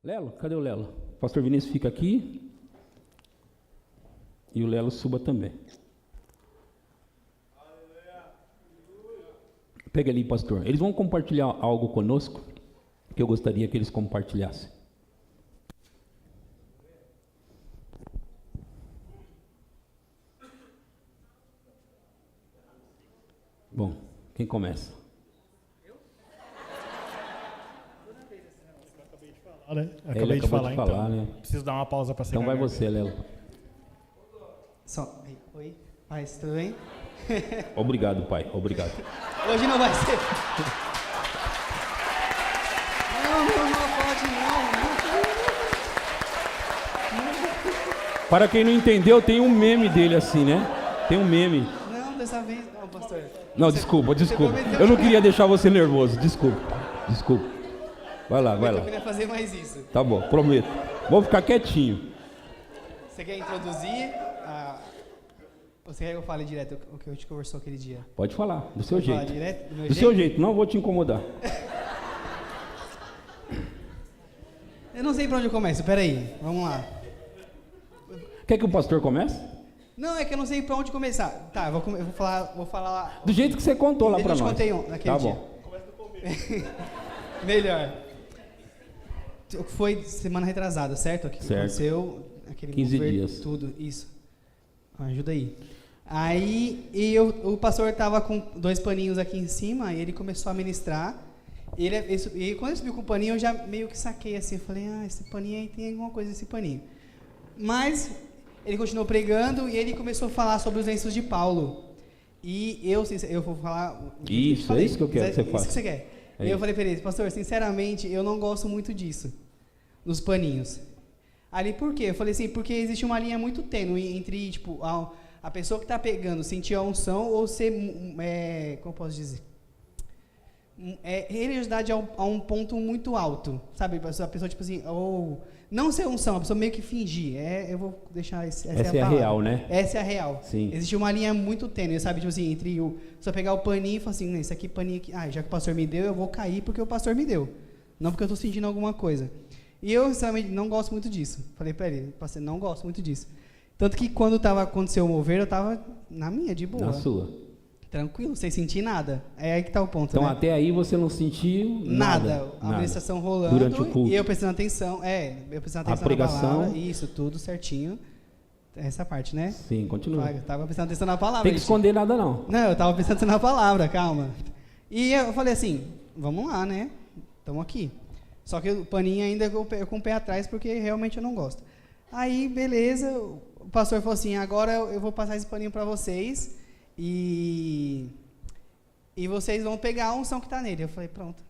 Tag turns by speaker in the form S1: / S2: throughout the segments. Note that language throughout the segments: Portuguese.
S1: Lelo, cadê o Lelo? O pastor Vinícius fica aqui e o Lelo suba também. Pega ali, pastor. Eles vão compartilhar algo conosco que eu gostaria que eles compartilhassem. Bom, quem começa?
S2: Acabei de falar, então.
S1: Né?
S2: Preciso dar uma pausa para secar.
S1: Então vai você, Lelo.
S3: Oi, pai, tudo bem?
S1: Obrigado, pai. Obrigado.
S3: Hoje não vai ser. Não pode não.
S1: Para quem não entendeu, tem um meme dele assim, né? Tem um meme.
S3: Não, dessa vez não, pastor.
S1: Não, desculpa. Eu não queria deixar você nervoso. Desculpa. Vai lá.
S3: Eu queria fazer mais isso.
S1: Tá bom, prometo. Vou ficar quietinho.
S3: Você quer introduzir? Você quer que eu fale direto o que a gente conversou aquele dia?
S1: Pode falar, do seu jeito.
S3: Falar direto? Do meu
S1: jeito? Seu jeito, não vou te incomodar.
S3: Eu não sei pra onde eu começo, peraí, vamos lá.
S1: Quer que o pastor comece?
S3: Não, é que eu não sei pra onde começar. Tá, eu vou falar...
S1: Do jeito que você contou lá pra nós.
S3: Eu te contei naquele dia.
S1: Bom.
S3: Começa do começo. Melhor. Foi semana retrasada, certo?
S1: Certo.
S3: Aconteceu aquele
S1: 15 dias.
S3: Tudo, isso. Ajuda aí. Aí o pastor tava com 2 paninhos aqui em cima, e ele começou a ministrar. E quando ele subiu com o paninho, eu já meio que saquei assim. Eu falei, esse paninho aí tem alguma coisa nesse paninho. Mas ele continuou pregando e ele começou a falar sobre os lenços de Paulo. E eu vou falar...
S1: Isso, é isso que eu quero que você faça.
S3: Isso que você quer. E eu falei para ele, pastor, sinceramente, eu não gosto muito disso, nos paninhos. Ali, por quê? Eu falei assim, porque existe uma linha muito tênue entre, tipo, a pessoa que está pegando sentir a unção ou ser, como eu posso dizer? Religiosidade a um ponto muito alto, sabe? A pessoa, tipo assim, ou não ser unção, a pessoa meio que fingir. Eu vou deixar essa é a
S1: real, né?
S3: Essa é a real.
S1: Sim.
S3: Existe uma linha muito tênue, sabe? Tipo assim, entre só pegar o paninho e falar assim, esse aqui paninho aqui, já que o pastor me deu, eu vou cair porque o pastor me deu. Não porque eu estou sentindo alguma coisa. E eu, sinceramente, não gosto muito disso. Falei para ele, pastor, não gosto muito disso. Tanto que quando aconteceu o mover, eu estava na minha, de boa.
S1: Na sua.
S3: Tranquilo, sem sentir nada. É aí que está o ponto,
S1: então,
S3: né?
S1: Até aí você não sentiu nada.
S3: A ministração rolando.
S1: Durante o culto.
S3: E eu prestando atenção. Eu prestando atenção
S1: a pregação.
S3: Na palavra. Isso, tudo certinho. Essa parte, né?
S1: Sim, continua.
S3: Eu tava prestando atenção na palavra.
S1: Tem que esconder nada, não.
S3: Não, eu tava prestando atenção na palavra, calma. E eu falei assim, vamos lá, né? Estamos aqui. Só que o paninho ainda eu com o pé atrás, porque realmente eu não gosto. Aí, beleza, o pastor falou assim, agora eu vou passar esse paninho para vocês e vocês vão pegar a unção que está nele. Eu falei, pronto.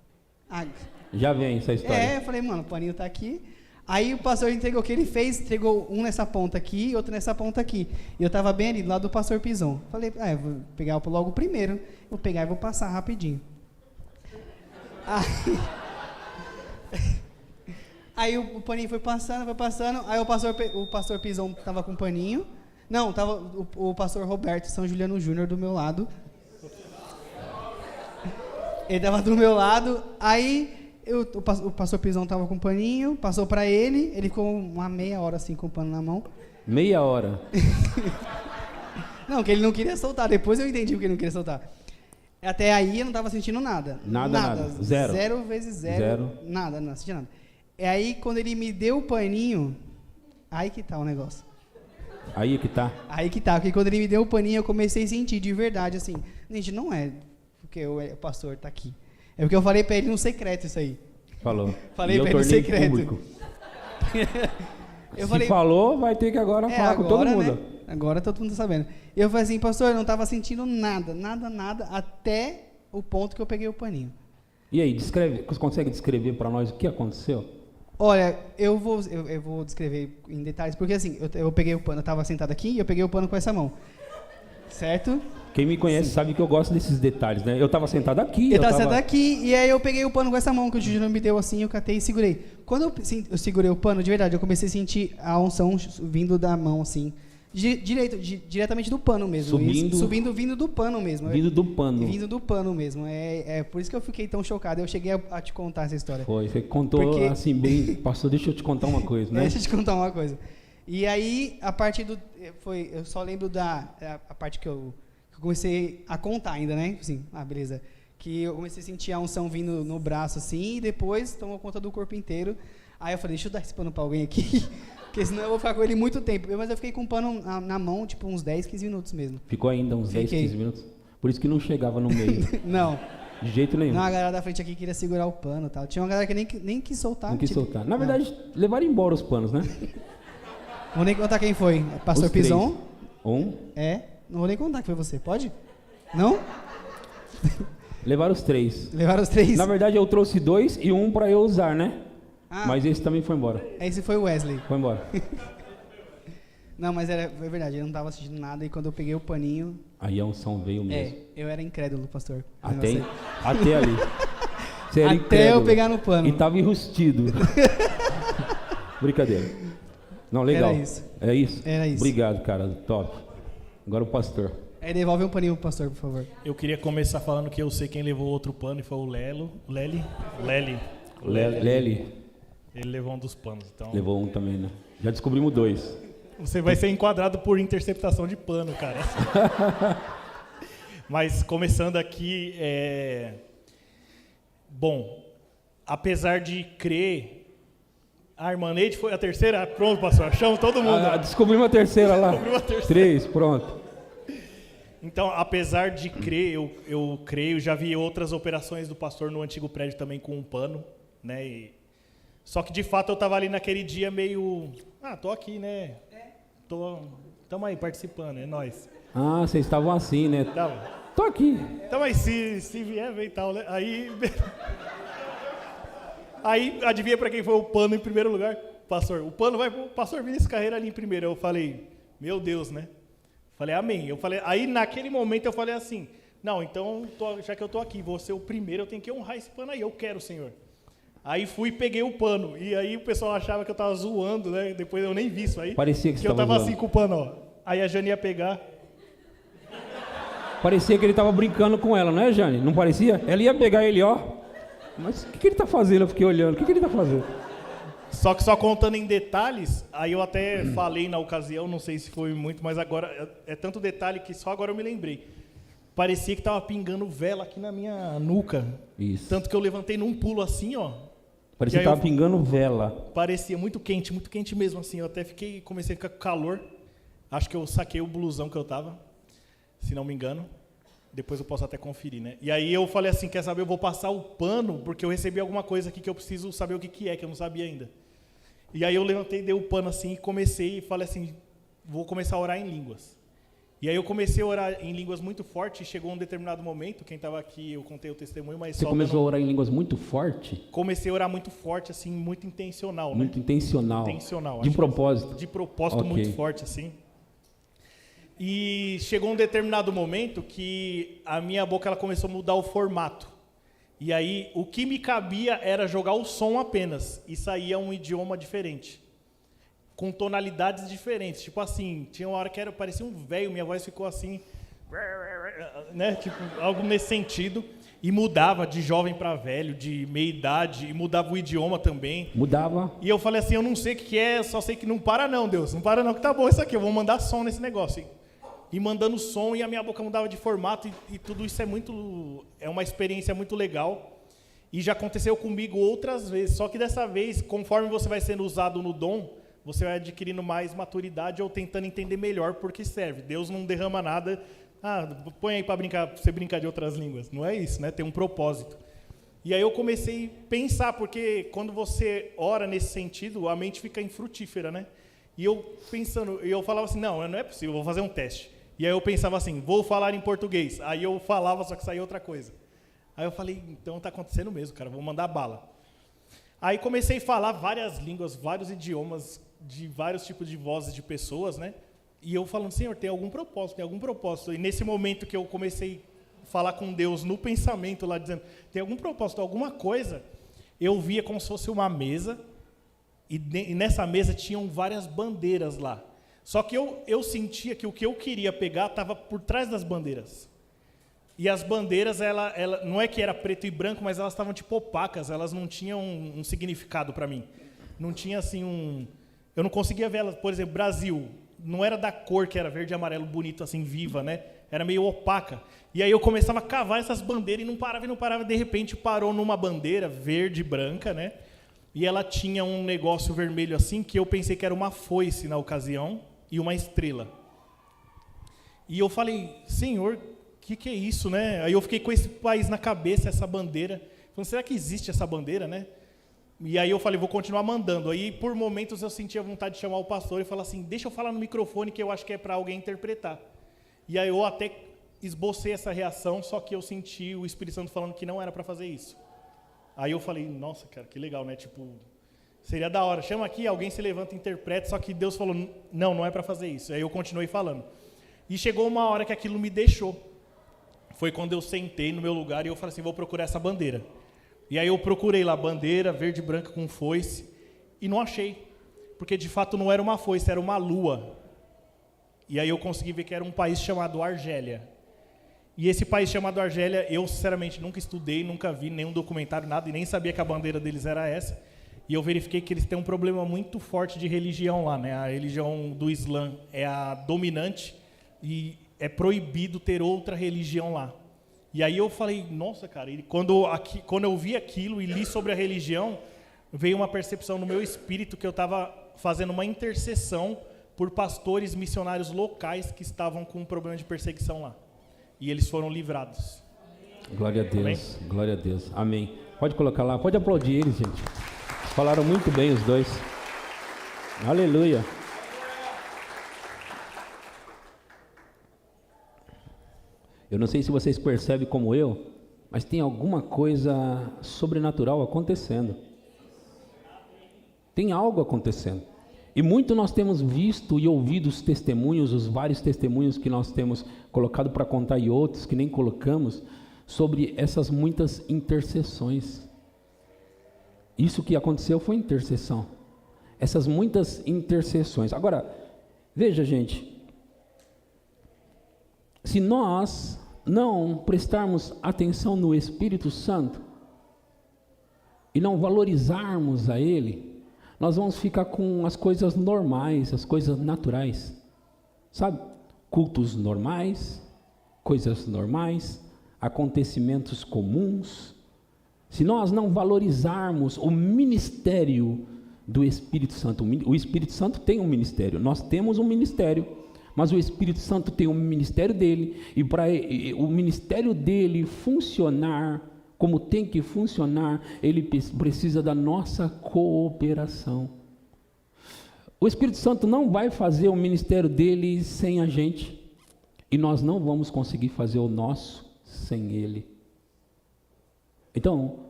S1: Já vem essa história.
S3: Eu falei, mano, o paninho está aqui. Aí o pastor entregou o que ele fez, entregou um nessa ponta aqui e outro nessa ponta aqui. E eu estava bem ali, do lado do pastor Pison. Falei, eu vou pegar logo o primeiro, vou pegar e vou passar rapidinho. Aí o paninho foi passando, aí o pastor Pison estava com o paninho. Não, estava o pastor Roberto São Juliano Júnior do meu lado. Ele estava do meu lado, aí o pastor Pison estava com o paninho, passou para ele ficou uma meia hora assim com o pano na mão.
S1: Meia hora?
S3: Não, que ele não queria soltar, depois eu entendi porque ele não queria soltar. Até aí eu não estava sentindo nada.
S1: Nada. Zero.
S3: 0 vezes 0. Nada, não senti nada. É aí quando ele me deu o paninho, aí que tá o negócio.
S1: Aí que tá?
S3: Aí que tá, porque quando ele me deu o paninho eu comecei a sentir de verdade, assim, gente, não é porque o pastor tá aqui. É porque eu falei pra ele no secreto isso aí.
S1: Falou.
S3: Falei pra ele no secreto.
S1: Falou, vai ter que agora falar com todo mundo.
S3: Né? Agora todo mundo tá sabendo. E eu falei assim, pastor, eu não tava sentindo nada, até o ponto que eu peguei o paninho.
S1: E aí, você consegue descrever pra nós o que aconteceu?
S3: Olha, eu vou descrever em detalhes, porque assim, eu peguei o pano, eu estava sentado aqui e eu peguei o pano com essa mão, certo?
S1: Quem me conhece sabe que eu gosto desses detalhes, né? Eu estava sentado aqui.
S3: Eu estava sentado aqui e aí eu peguei o pano com essa mão que o Júnior me deu assim, eu catei e segurei. Quando eu segurei o pano, de verdade, eu comecei a sentir a unção vindo da mão assim, Diretamente do pano mesmo.
S1: Subindo,
S3: vindo do pano mesmo.
S1: Vindo do pano.
S3: Vindo do pano mesmo. É por isso que eu fiquei tão chocado. Eu cheguei a te contar essa história.
S1: Foi, você contou assim bem... Pastor, deixa eu te contar uma coisa, né?
S3: Deixa eu te contar uma coisa. E aí, a partir do... eu só lembro a parte que eu comecei a contar ainda, né? Assim, beleza. Que eu comecei a sentir a unção vindo no braço, assim, e depois tomou conta do corpo inteiro. Aí eu falei, deixa eu dar esse pano pra alguém aqui, porque senão eu vou ficar com ele muito tempo. Mas eu fiquei com o pano na mão, tipo, uns 10, 15 minutos mesmo.
S1: Ficou ainda uns 10, 15 minutos? Por isso que não chegava no meio.
S3: Não.
S1: De jeito nenhum.
S3: Não, a galera da frente aqui queria segurar o pano e tal. Tinha uma galera que nem quis soltar.
S1: Não quis soltar. Na verdade, levaram embora os panos, né?
S3: Vou nem contar quem foi. Pastor
S1: os 3.
S3: Pison.
S1: Não
S3: vou nem contar que foi você. Pode? Não?
S1: Levaram os 3.
S3: Levaram os 3?
S1: Na verdade, eu trouxe 2 e um pra eu usar, né? Mas esse também foi embora.
S3: Esse foi o Wesley.
S1: Foi embora.
S3: Não, mas foi verdade, eu não estava assistindo nada e quando eu peguei o paninho...
S1: Aí a unção veio mesmo.
S3: Eu era incrédulo, pastor.
S1: Até ali. Você era
S3: até
S1: incrédulo.
S3: Eu pegar no pano.
S1: E tava enrustido. Brincadeira. Não, legal.
S3: Era isso.
S1: É isso?
S3: Era isso.
S1: Obrigado, cara. Top. Agora o pastor.
S3: Aí devolve um paninho pro pastor, por favor.
S2: Eu queria começar falando que eu sei quem levou outro pano e foi o Lely. Ele levou um dos panos. Então...
S1: Levou um também, né? Já descobrimos 2.
S2: Você vai ser enquadrado por interceptação de pano, cara. Mas começando aqui, bom, apesar de crer, a irmã Neide foi a terceira? Pronto, pastor, achamos todo mundo.
S1: Descobrimos a terceira lá.
S2: Descobrimos a terceira.
S1: 3, pronto.
S2: Então, apesar de crer, eu creio, já vi outras operações do pastor no antigo prédio também com um pano, né? Só que de fato eu estava ali naquele dia meio, tô aqui, né? Tamo aí participando, é nóis.
S1: Vocês estavam assim, né? Tô aqui.
S2: Então, mas se vier, vem e tal, né? Aí, adivinha para quem foi o pano em primeiro lugar? Pastor. O pano vai pro pastor Vinícius Carreira ali em primeiro. Eu falei, meu Deus, né? Falei, amém. Aí, naquele momento, eu falei assim, não, então, já que eu tô aqui, vou ser o primeiro, eu tenho que honrar esse pano aí. Eu quero, Senhor. Aí fui e peguei o pano. E aí o pessoal achava que eu tava zoando, né? Depois eu nem vi isso aí.
S1: Parecia que você
S2: eu tava
S1: zoando.
S2: assim com o pano, ó. Aí a Jane ia pegar.
S1: Parecia que ele tava brincando com ela, não é, Jane? Não parecia? Ela ia pegar ele, ó. Mas o que ele tá fazendo? Eu fiquei olhando. O que ele tá fazendo?
S2: Só que só contando em detalhes, aí eu até falei na ocasião, não sei se foi muito, mas agora é tanto detalhe que só agora eu me lembrei. Parecia que tava pingando vela aqui na minha nuca.
S1: Isso.
S2: Tanto que eu levantei num pulo assim, ó.
S1: Parecia que tava pingando vela.
S2: Parecia muito quente mesmo assim. Eu até comecei a ficar com calor. Acho que eu saquei o blusão que eu tava, se não me engano. Depois eu posso até conferir, né? E aí eu falei assim, quer saber, eu vou passar o pano, porque eu recebi alguma coisa aqui que eu preciso saber o que é, que eu não sabia ainda. E aí eu levantei, dei o pano assim, e comecei e falei assim, vou começar a orar em línguas. E aí eu comecei a orar em línguas muito forte, e chegou um determinado momento, quem estava aqui, eu contei o testemunho, mas
S1: Você começou a orar em línguas muito forte?
S2: Comecei a orar muito forte, assim, muito intencional,
S1: muito
S2: né?
S1: Intencional.
S2: De
S1: propósito?
S2: De propósito muito forte, assim. E chegou um determinado momento que a minha boca ela começou a mudar o formato. E aí o que me cabia era jogar o som apenas, e saía um idioma diferente, com tonalidades diferentes. Tipo assim, tinha uma hora que parecia um velho, minha voz ficou assim, né? Tipo, algo nesse sentido. E mudava de jovem para velho, de meia idade, e mudava o idioma também.
S1: Mudava.
S2: E eu falei assim, eu não sei o que é, só sei que não para não, Deus. Não para não, que tá bom isso aqui, eu vou mandar som nesse negócio. E mandando som, e a minha boca mudava de formato, e tudo isso é uma experiência muito legal. E já aconteceu comigo outras vezes, só que dessa vez, conforme você vai sendo usado no dom, você vai adquirindo mais maturidade ou tentando entender melhor por que serve. Deus não derrama nada, põe aí para você brincar de outras línguas. Não é isso, né? Tem um propósito. E aí eu comecei a pensar, porque quando você ora nesse sentido, a mente fica infrutífera, né? E eu pensando, eu falava assim, não é possível, vou fazer um teste. E aí eu pensava assim, vou falar em português. Aí eu falava, só que saía outra coisa. Aí eu falei, então tá acontecendo mesmo, cara, vou mandar bala. Aí comecei a falar várias línguas, vários idiomas, de vários tipos de vozes de pessoas, né? E eu falando, Senhor, tem algum propósito, tem algum propósito. E nesse momento que eu comecei a falar com Deus no pensamento lá, dizendo, tem algum propósito, alguma coisa, eu via como se fosse uma mesa, e nessa mesa tinham várias bandeiras lá. Só que eu sentia que o que eu queria pegar estava por trás das bandeiras. E as bandeiras, ela não é que era preto e branco, mas elas estavam tipo opacas, elas não tinham um significado para mim. Não tinha assim eu não conseguia ver elas, por exemplo, Brasil, não era da cor que era verde e amarelo bonito, assim, viva, né? Era meio opaca. E aí eu começava a cavar essas bandeiras e não parava, de repente parou numa bandeira verde e branca, né? E ela tinha um negócio vermelho assim, que eu pensei que era uma foice na ocasião, e uma estrela. E eu falei, Senhor, o que é isso, né? Aí eu fiquei com esse país na cabeça, essa bandeira. Falei, será que existe essa bandeira, né? E aí eu falei, vou continuar mandando. Aí, por momentos, eu sentia vontade de chamar o pastor e falar assim, deixa eu falar no microfone que eu acho que é para alguém interpretar. E aí eu até esbocei essa reação, só que eu senti o Espírito Santo falando que não era para fazer isso. Aí eu falei, nossa, cara, que legal, né? Tipo, seria da hora, chama aqui, alguém se levanta e interpreta, só que Deus falou, não é para fazer isso. Aí eu continuei falando. E chegou uma hora que aquilo me deixou. Foi quando eu sentei no meu lugar e eu falei assim, vou procurar essa bandeira. E aí eu procurei lá, bandeira verde e branca com foice, e não achei. Porque de fato não era uma foice, era uma lua. E aí eu consegui ver que era um país chamado Argélia. E esse país chamado Argélia, eu sinceramente nunca estudei, nunca vi nenhum documentário, nada, e nem sabia que a bandeira deles era essa. E eu verifiquei que eles têm um problema muito forte de religião lá, né? A religião do Islã é a dominante e é proibido ter outra religião lá. E aí eu falei, nossa, cara, e quando eu vi aquilo e li sobre a religião, veio uma percepção no meu espírito que eu estava fazendo uma intercessão por pastores missionários locais que estavam com um problema de perseguição lá. E eles foram livrados.
S1: Glória a Deus,
S2: Amém?
S1: glória a Deus. Amém. Pode colocar lá, pode aplaudir eles, gente. Falaram muito bem os dois. Aleluia. Eu não sei se vocês percebem como eu, mas tem alguma coisa sobrenatural acontecendo. Tem algo acontecendo. E muito nós temos visto e ouvido os testemunhos, os vários testemunhos que nós temos colocado para contar e outros que nem colocamos, sobre essas muitas intercessões. Isso que aconteceu foi intercessão. Essas muitas intercessões. Agora, veja, gente, se nós não prestarmos atenção no Espírito Santo e não valorizarmos a Ele, nós vamos ficar com as coisas normais, as coisas naturais, sabe? Cultos normais, coisas normais, acontecimentos comuns. Se nós não valorizarmos o ministério do Espírito Santo, o Espírito Santo tem um ministério, nós temos um ministério, mas o Espírito Santo tem um ministério dele, e para o ministério dele funcionar como tem que funcionar, ele precisa da nossa cooperação. O Espírito Santo não vai fazer o ministério dele sem a gente, e nós não vamos conseguir fazer o nosso sem ele. Então,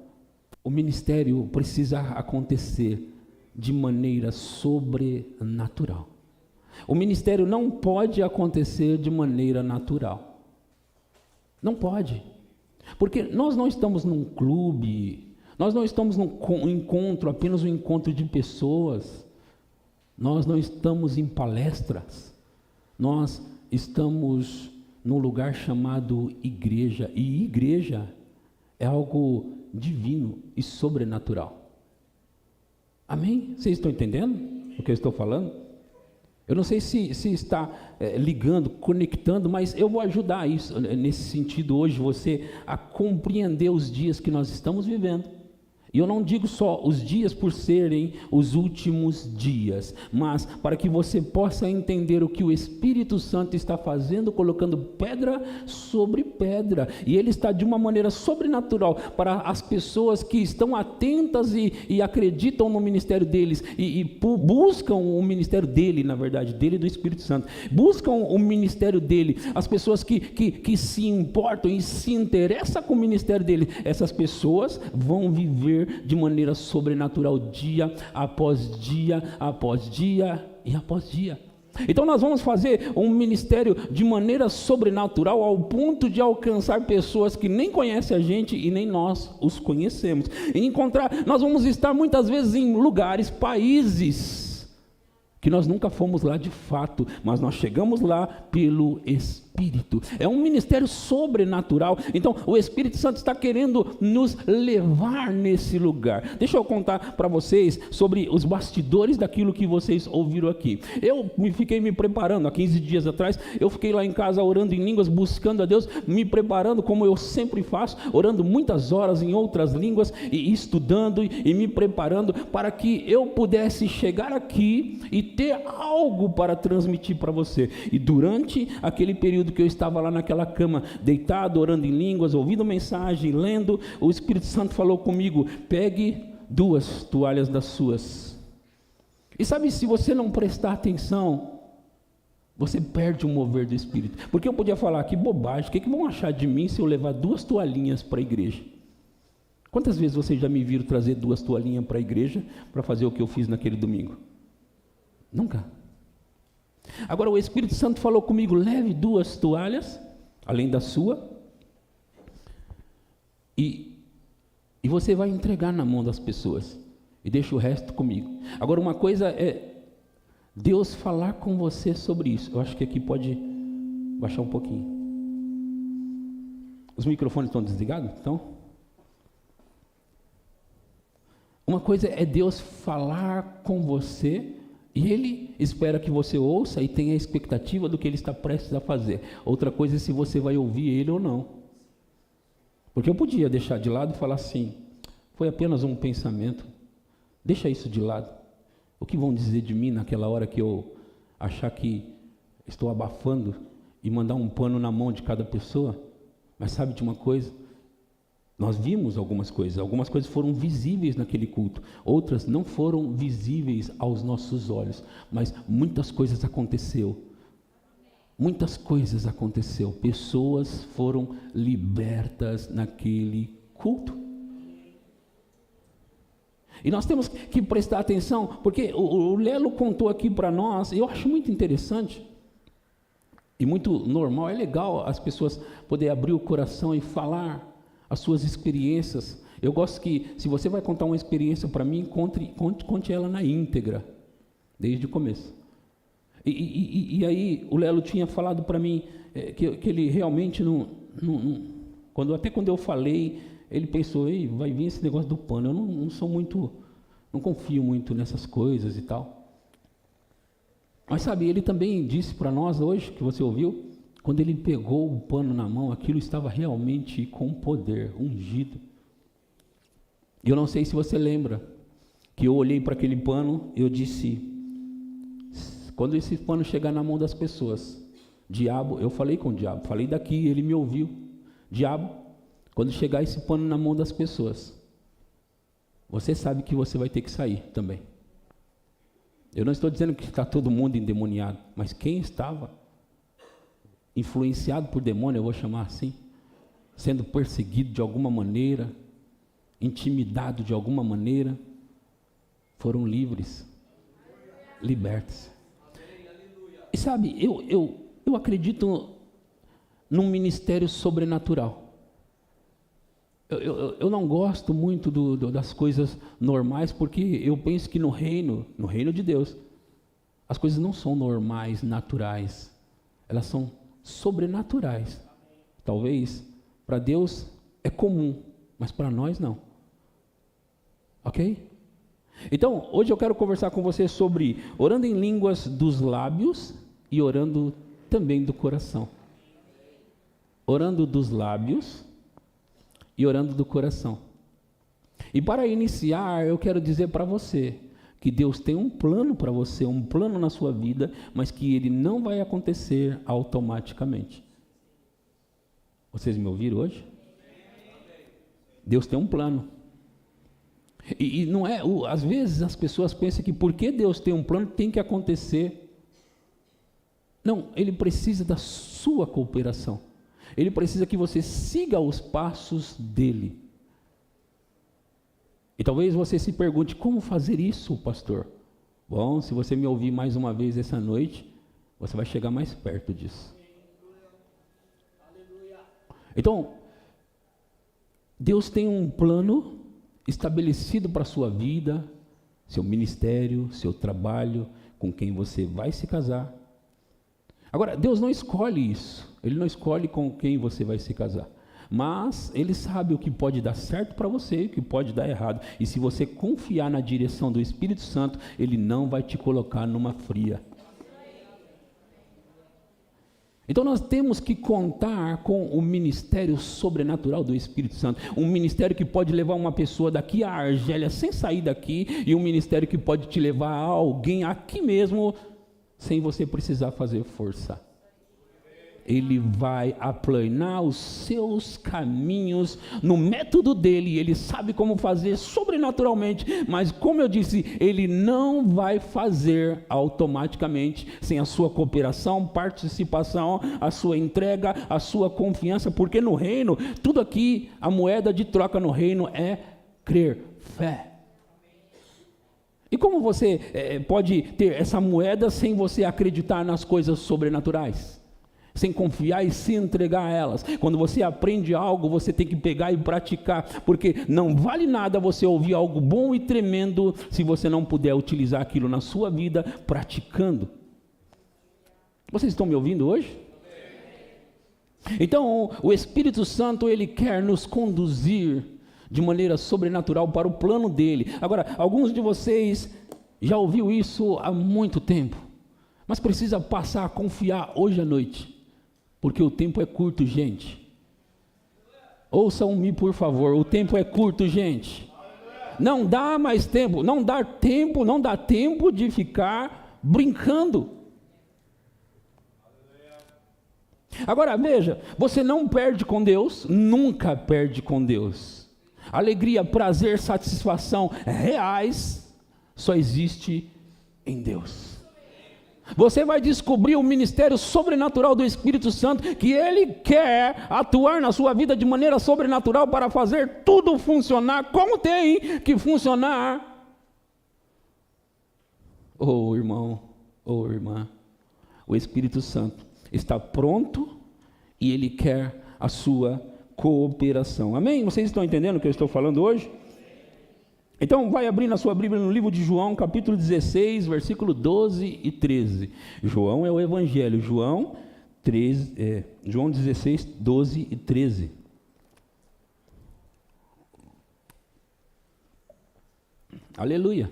S1: o ministério precisa acontecer de maneira sobrenatural. O ministério não pode acontecer de maneira natural. Não pode. Porque nós não estamos num clube, nós não estamos num encontro, apenas um encontro de pessoas. Nós não estamos em palestras. Nós estamos num lugar chamado igreja. E igreja é algo divino e sobrenatural. Amém? Vocês estão entendendo o que eu estou falando? Eu não sei se está ligando, conectando, mas eu vou ajudar isso, nesse sentido hoje, você a compreender os dias que nós estamos vivendo. E eu não digo só os dias por serem os últimos dias, mas para que você possa entender o que o Espírito Santo está fazendo, colocando pedra sobre pedra. E ele está de uma maneira sobrenatural para as pessoas que estão atentas e acreditam no ministério deles e buscam o ministério dele, na verdade, dele e do Espírito Santo. Buscam o ministério dele. As pessoas que se importam e se interessam com o ministério dele, essas pessoas vão viver de maneira sobrenatural dia após dia, após dia e após dia. Então nós vamos fazer um ministério de maneira sobrenatural ao ponto de alcançar pessoas que nem conhecem a gente e nem nós os conhecemos. E nós vamos estar muitas vezes em lugares, países que nós nunca fomos lá de fato, mas nós chegamos lá pelo Espírito. É um ministério sobrenatural. Então, o Espírito Santo está querendo nos levar nesse lugar. Deixa eu contar para vocês sobre os bastidores daquilo que vocês ouviram aqui. Eu fiquei me preparando, há 15 dias atrás, eu fiquei lá em casa orando em línguas, buscando a Deus, me preparando como eu sempre faço, orando muitas horas em outras línguas, e estudando e me preparando para que eu pudesse chegar aqui e ter algo para transmitir para você. E durante aquele período que eu estava lá naquela cama, deitado, orando em línguas, ouvindo mensagem, lendo, o Espírito Santo falou comigo: pegue 2 toalhas das suas. E sabe, se você não prestar atenção, você perde o mover do Espírito. Porque eu podia falar: que bobagem, o que vão achar de mim se eu levar 2 toalhinhas para a igreja? Quantas vezes vocês já me viram trazer 2 toalhinhas para a igreja para fazer o que eu fiz naquele domingo? Nunca. Agora o Espírito Santo falou comigo: leve 2 toalhas, além da sua, e você vai entregar na mão das pessoas, e deixa o resto comigo. Agora, uma coisa é Deus falar com você sobre isso. Eu acho que aqui pode baixar um pouquinho. Os microfones estão desligados? Então, uma coisa é Deus falar com você, e Ele espera que você ouça e tenha a expectativa do que Ele está prestes a fazer. Outra coisa é se você vai ouvir Ele ou não. Porque eu podia deixar de lado e falar assim: foi apenas um pensamento, deixa isso de lado. O que vão dizer de mim naquela hora que eu achar que estou abafando e mandar um pano na mão de cada pessoa? Mas sabe de uma coisa? Nós vimos algumas coisas foram visíveis naquele culto, outras não foram visíveis aos nossos olhos, mas muitas coisas aconteceu, pessoas foram libertas naquele culto. E nós temos que prestar atenção, porque o Lelo contou aqui para nós, e eu acho muito interessante, e muito normal, é legal as pessoas poderem abrir o coração e falar as suas experiências. Eu gosto que, se você vai contar uma experiência para mim, conte ela na íntegra, desde o começo. E aí, o Lelo tinha falado para mim que ele realmente não, quando eu falei, ele pensou: ei, vai vir esse negócio do pano, eu não confio muito nessas coisas e tal. Mas sabe, ele também disse para nós hoje, que você ouviu, quando ele pegou o pano na mão, aquilo estava realmente com poder, ungido. Eu não sei se você lembra, que eu olhei para aquele pano e eu disse: quando esse pano chegar na mão das pessoas, diabo, eu falei com o diabo, falei daqui, ele me ouviu: diabo, quando chegar esse pano na mão das pessoas, você sabe que você vai ter que sair também. Eu não estou dizendo que está todo mundo endemoniado, mas quem estava influenciado por demônio, eu vou chamar assim, sendo perseguido de alguma maneira, intimidado de alguma maneira, foram livres, libertos. E sabe, eu acredito num ministério sobrenatural. Eu não gosto muito das coisas normais, porque eu penso que no reino de Deus, as coisas não são normais, naturais, elas são sobrenaturais. Talvez para Deus é comum, mas para nós não. Ok? Então, hoje eu quero conversar com você sobre orando em línguas dos lábios e orando também do coração. Orando dos lábios e orando do coração. E para iniciar, eu quero dizer para você que Deus tem um plano para você, um plano na sua vida, mas que ele não vai acontecer automaticamente. Vocês me ouviram hoje? Deus tem um plano. E não é, às vezes as pessoas pensam que porque Deus tem um plano, tem que acontecer. Não, ele precisa da sua cooperação. Ele precisa que você siga os passos dele. E talvez você se pergunte: como fazer isso, pastor? Bom, se você me ouvir mais uma vez essa noite, você vai chegar mais perto disso. Então, Deus tem um plano estabelecido para a sua vida, seu ministério, seu trabalho, com quem você vai se casar. Agora, Deus não escolhe isso. Ele não escolhe com quem você vai se casar. Mas Ele sabe o que pode dar certo para você e o que pode dar errado. E se você confiar na direção do Espírito Santo, Ele não vai te colocar numa fria. Então nós temos que contar com o ministério sobrenatural do Espírito Santo. Um ministério que pode levar uma pessoa daqui a Argélia sem sair daqui. E um ministério que pode te levar a alguém aqui mesmo sem você precisar fazer força. Ele vai aplanar os seus caminhos no método dele, ele sabe como fazer sobrenaturalmente, mas como eu disse, ele não vai fazer automaticamente, sem a sua cooperação, participação, a sua entrega, a sua confiança, porque no reino, tudo aqui, a moeda de troca no reino é crer, fé. E como você pode ter essa moeda sem você acreditar nas coisas sobrenaturais? Sem confiar e se entregar a elas. Quando você aprende algo, você tem que pegar e praticar, porque não vale nada você ouvir algo bom e tremendo se você não puder utilizar aquilo na sua vida praticando. Vocês estão me ouvindo hoje? Então, o Espírito Santo, ele quer nos conduzir de maneira sobrenatural para o plano dele. Agora, alguns de vocês já ouviu isso há muito tempo, mas precisa passar a confiar hoje à noite. Porque o tempo é curto, gente. Ouçam-me, por favor. O tempo é curto, gente. Não dá mais tempo. Não dá tempo de ficar brincando. Agora veja, você não perde com Deus, nunca perde com Deus. Alegria, prazer, satisfação reais só existe em Deus. Você vai descobrir o ministério sobrenatural do Espírito Santo, que Ele quer atuar na sua vida de maneira sobrenatural para fazer tudo funcionar como tem que funcionar. Oh, irmão, oh, irmã, o Espírito Santo está pronto e Ele quer a sua cooperação. Amém? Vocês estão entendendo o que eu estou falando hoje? Então, vai abrir na sua Bíblia no livro de João, capítulo 16, versículo 12 e 13. João é o Evangelho. João 16, 12 e 13. Aleluia.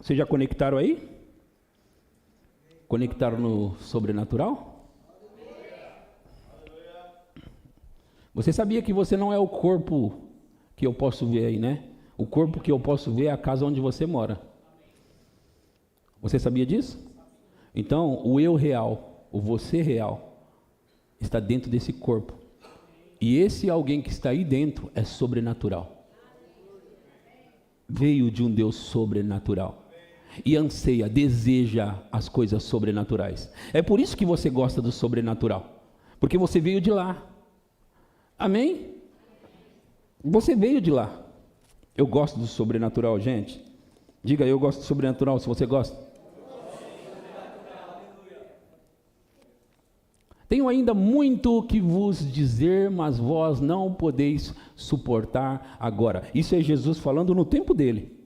S1: Vocês já conectaram aí? Conectaram no sobrenatural? Você sabia que você não é o corpo que eu posso ver aí, né? O corpo que eu posso ver é a casa onde você mora. Você sabia disso? Então, o eu real, o você real, está dentro desse corpo. E esse alguém que está aí dentro é sobrenatural. Veio de um Deus sobrenatural. E anseia, deseja as coisas sobrenaturais. É por isso que você gosta do sobrenatural. Porque você veio de lá. Amém? Você veio de lá. Eu gosto do sobrenatural, gente. Diga, eu gosto do sobrenatural, se você gosta. Tenho ainda muito que vos dizer, mas vós não podeis suportar agora. Isso é Jesus falando no tempo dele,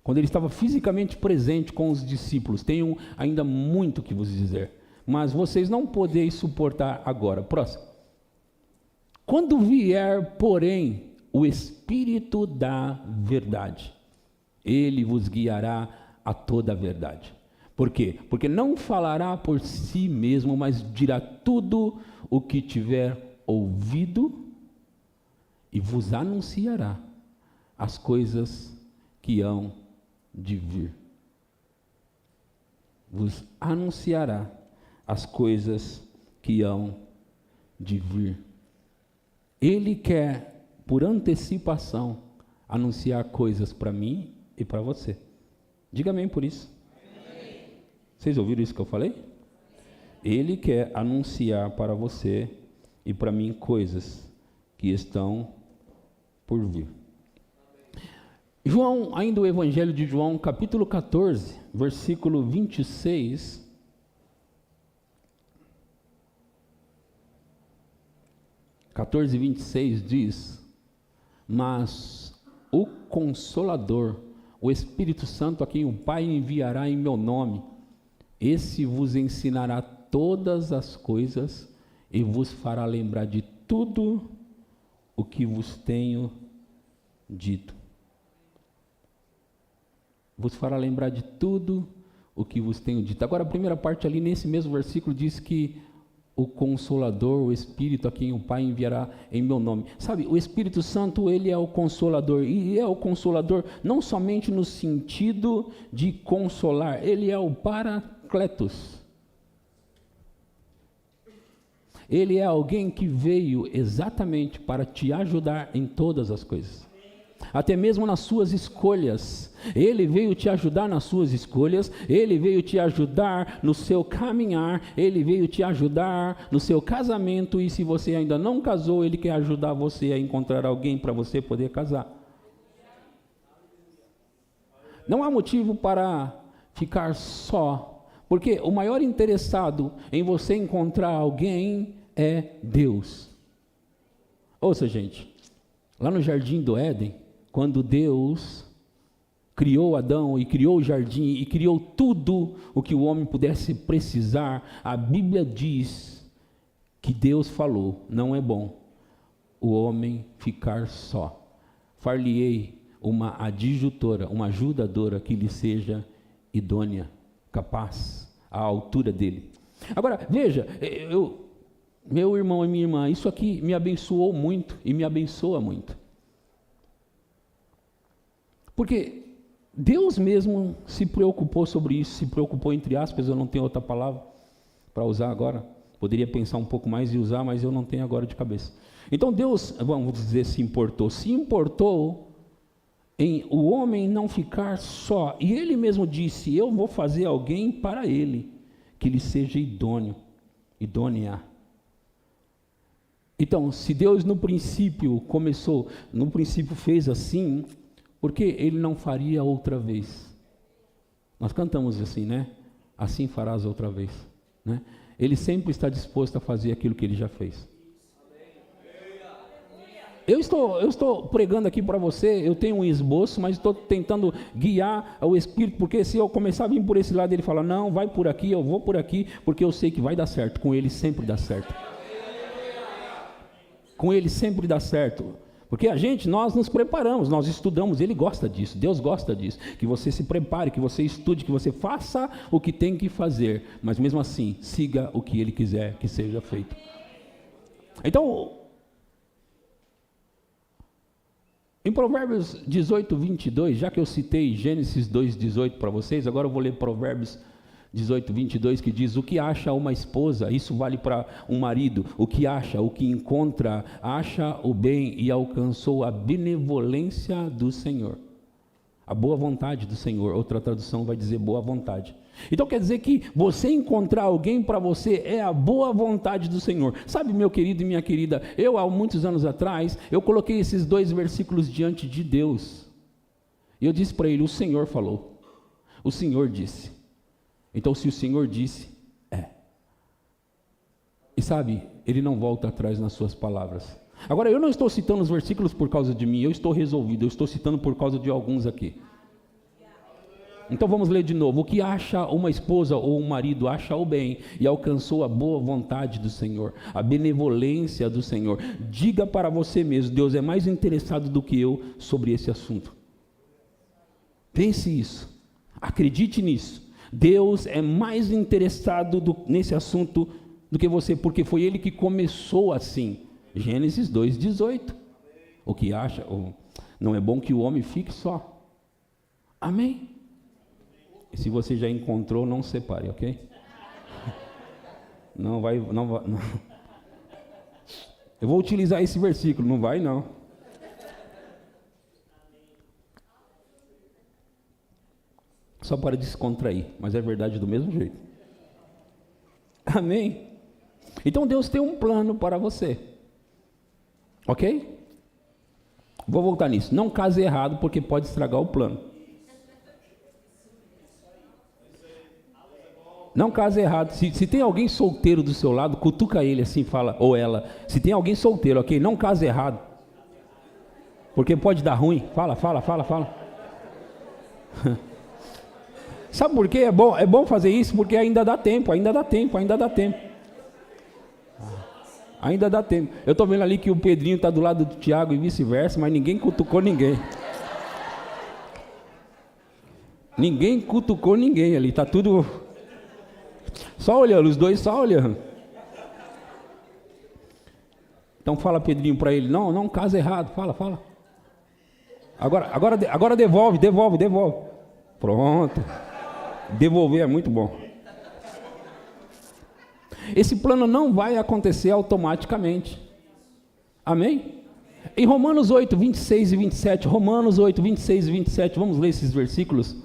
S1: quando ele estava fisicamente presente com os discípulos. Tenho ainda muito que vos dizer, mas vocês não podeis suportar agora. Próximo. Quando vier, porém, o Espírito da verdade, ele vos guiará a toda a verdade. Por quê? Porque não falará por si mesmo, mas dirá tudo o que tiver ouvido e vos anunciará as coisas que hão de vir. Vos anunciará as coisas que hão de vir. Ele quer, por antecipação, anunciar coisas para mim e para você. Diga amém por isso. Amém. Vocês ouviram isso que eu falei? Ele quer anunciar para você e para mim coisas que estão por vir. João, ainda o Evangelho de João, capítulo 14, versículo 26. (14, 26) diz: mas o Consolador, o Espírito Santo a quem o Pai enviará em meu nome. Esse vos ensinará todas as coisas e vos fará lembrar de tudo o que vos tenho dito. Vos fará lembrar de tudo o que vos tenho dito. Agora, a primeira parte ali, nesse mesmo versículo, diz que o Consolador, o Espírito a quem o Pai enviará em meu nome. Sabe, o Espírito Santo, ele é o Consolador, e é o Consolador não somente no sentido de consolar, ele é o Paracletos. Ele é alguém que veio exatamente para te ajudar em todas as coisas. Até mesmo nas suas escolhas. Ele veio te ajudar nas suas escolhas, ele veio te ajudar no seu caminhar, ele veio te ajudar no seu casamento, e se você ainda não casou, ele quer ajudar você a encontrar alguém para você poder casar. Não há motivo para ficar só, porque o maior interessado em você encontrar alguém é Deus. Ouça, gente, lá no Jardim do Éden, quando Deus criou Adão e criou o jardim e criou tudo o que o homem pudesse precisar, a Bíblia diz que Deus falou: não é bom o homem ficar só. Far-lhe-ei uma adjutora, uma ajudadora que lhe seja idônea, capaz, à altura dele. Agora, veja, meu irmão e minha irmã, isso aqui me abençoou muito e me abençoa muito. Porque Deus mesmo se preocupou sobre isso, se preocupou entre aspas, eu não tenho outra palavra para usar agora. Poderia pensar um pouco mais e usar, mas eu não tenho agora de cabeça. Então Deus, vamos dizer, se importou em o homem não ficar só. E ele mesmo disse: eu vou fazer alguém para ele, que lhe seja idônea. Então, se Deus no princípio fez assim, porque ele não faria outra vez? Nós cantamos assim, né? Assim farás outra vez, né? Ele sempre está disposto a fazer aquilo que ele já fez. Eu estou pregando aqui para você, eu tenho um esboço, mas estou tentando guiar o Espírito, porque se eu começar a vir por esse lado, ele fala: não, vai por aqui, eu vou por aqui, porque eu sei que vai dar certo, com ele sempre dá certo. Com ele sempre dá certo. Porque nós nos preparamos, nós estudamos, ele gosta disso, Deus gosta disso, que você se prepare, que você estude, que você faça o que tem que fazer, mas mesmo assim, siga o que ele quiser que seja feito. Então, em Provérbios 18, 22, já que eu citei Gênesis 2, 18 para vocês, agora eu vou ler Provérbios 18, 22, que diz: o que acha uma esposa, isso vale para um marido, o que encontra, acha o bem e alcançou a benevolência do Senhor. A boa vontade do Senhor, outra tradução vai dizer boa vontade. Então quer dizer que você encontrar alguém para você é a boa vontade do Senhor. Sabe, meu querido e minha querida, eu há muitos anos atrás, eu coloquei esses 2 versículos diante de Deus. E eu disse para ele: o Senhor falou, o Senhor disse. Então, se o Senhor disse, é. E sabe, ele não volta atrás nas suas palavras. Agora, eu não estou citando os versículos por causa de mim, eu estou resolvido, eu estou citando por causa de alguns aqui. Então vamos ler de novo: o que acha uma esposa ou um marido, acha o bem e alcançou a boa vontade do Senhor, a benevolência do Senhor. Diga para você mesmo: Deus é mais interessado do que eu sobre esse assunto. Pense isso, acredite nisso. Deus é mais interessado nesse assunto do que você, porque foi ele que começou assim. Gênesis 2, 18. O que acha, não é bom que o homem fique só. Amém? E se você já encontrou, não separe, ok? Não vai. Não. Eu vou utilizar esse versículo, não vai não. Só para descontrair, mas é verdade do mesmo jeito. Amém? Então Deus tem um plano para você. Ok? Vou voltar nisso. Não case errado, porque pode estragar o plano. Não case errado. Se tem alguém solteiro do seu lado, cutuca ele assim, fala, ou ela. Se tem alguém solteiro, ok? Não case errado. Porque pode dar ruim. Fala. Sabe por quê? É bom fazer isso porque ainda dá tempo. Ainda dá tempo. Eu estou vendo ali que o Pedrinho está do lado do Tiago e vice-versa, mas ninguém cutucou ninguém. Ninguém cutucou ninguém ali, está tudo só olhando, os dois só olhando. Então fala, Pedrinho, para ele, não, casa errado, fala. Agora devolve. Pronto. Devolver é muito bom. Esse plano não vai acontecer automaticamente. Amém? Em Romanos 8, 26 e 27, Romanos 8, 26 e 27, vamos ler esses versículos?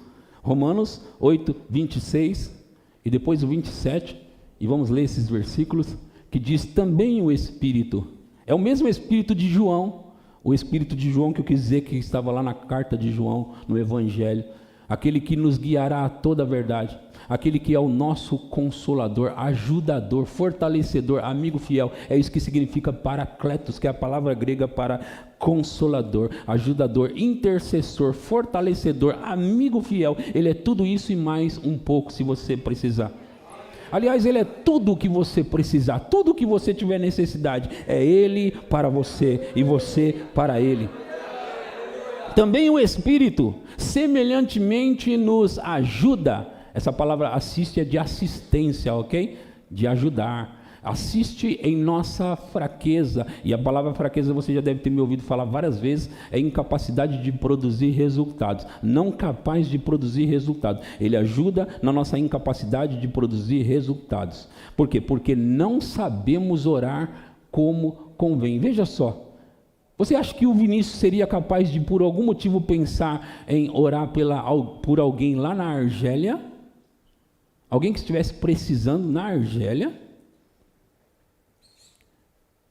S1: Romanos 8, 26 e depois o 27, e vamos ler esses versículos, que diz também o Espírito. É o mesmo Espírito de João, o Espírito de João que eu quis dizer que estava lá na carta de João, no Evangelho, aquele que nos guiará a toda a verdade, aquele que é o nosso consolador, ajudador, fortalecedor, amigo fiel. É isso que significa paracletos, que é a palavra grega para consolador, ajudador, intercessor, fortalecedor, amigo fiel. Ele é tudo isso e mais um pouco, se você precisar. Aliás, ele é tudo o que você precisar, tudo o que você tiver necessidade, é ele para você e você para ele. Também o Espírito semelhantemente nos ajuda. Essa palavra assiste é de assistência, ok? De ajudar. Assiste em nossa fraqueza. E a palavra fraqueza você já deve ter me ouvido falar várias vezes. É incapacidade de produzir resultados. Não capaz de produzir resultados. Ele ajuda na nossa incapacidade de produzir resultados. Por quê? Porque não sabemos orar como convém. Veja só. Você acha que o Vinícius seria capaz de, por algum motivo, pensar em orar por alguém lá na Argélia? Alguém que estivesse precisando na Argélia?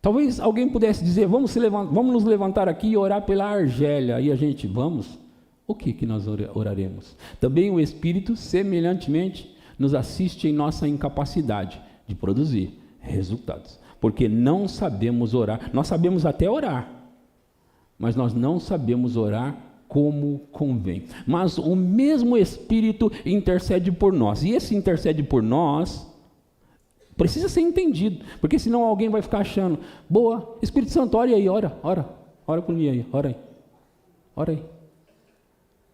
S1: Talvez alguém pudesse dizer, vamos nos levantar aqui e orar pela Argélia. E a gente, vamos? O que nós oraremos? Também o Espírito, semelhantemente, nos assiste em nossa incapacidade de produzir resultados. Porque não sabemos orar. Nós sabemos até orar, mas nós não sabemos orar como convém. Mas o mesmo Espírito intercede por nós. E esse intercede por nós precisa ser entendido, porque senão alguém vai ficar achando, boa, Espírito Santo, ora aí, ora por mim aí, ora aí.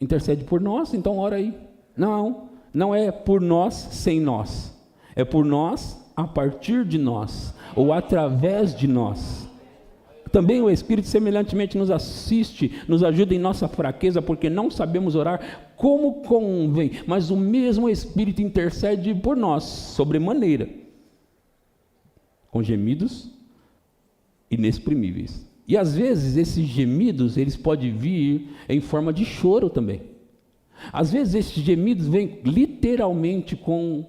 S1: Intercede por nós, então ora aí. Não é por nós sem nós. É por nós a partir de nós, ou através de nós. Também o Espírito semelhantemente nos assiste, nos ajuda em nossa fraqueza, porque não sabemos orar como convém, mas o mesmo Espírito intercede por nós, sobremaneira, com gemidos inexprimíveis. E às vezes esses gemidos, eles podem vir em forma de choro também. Às vezes esses gemidos vêm literalmente com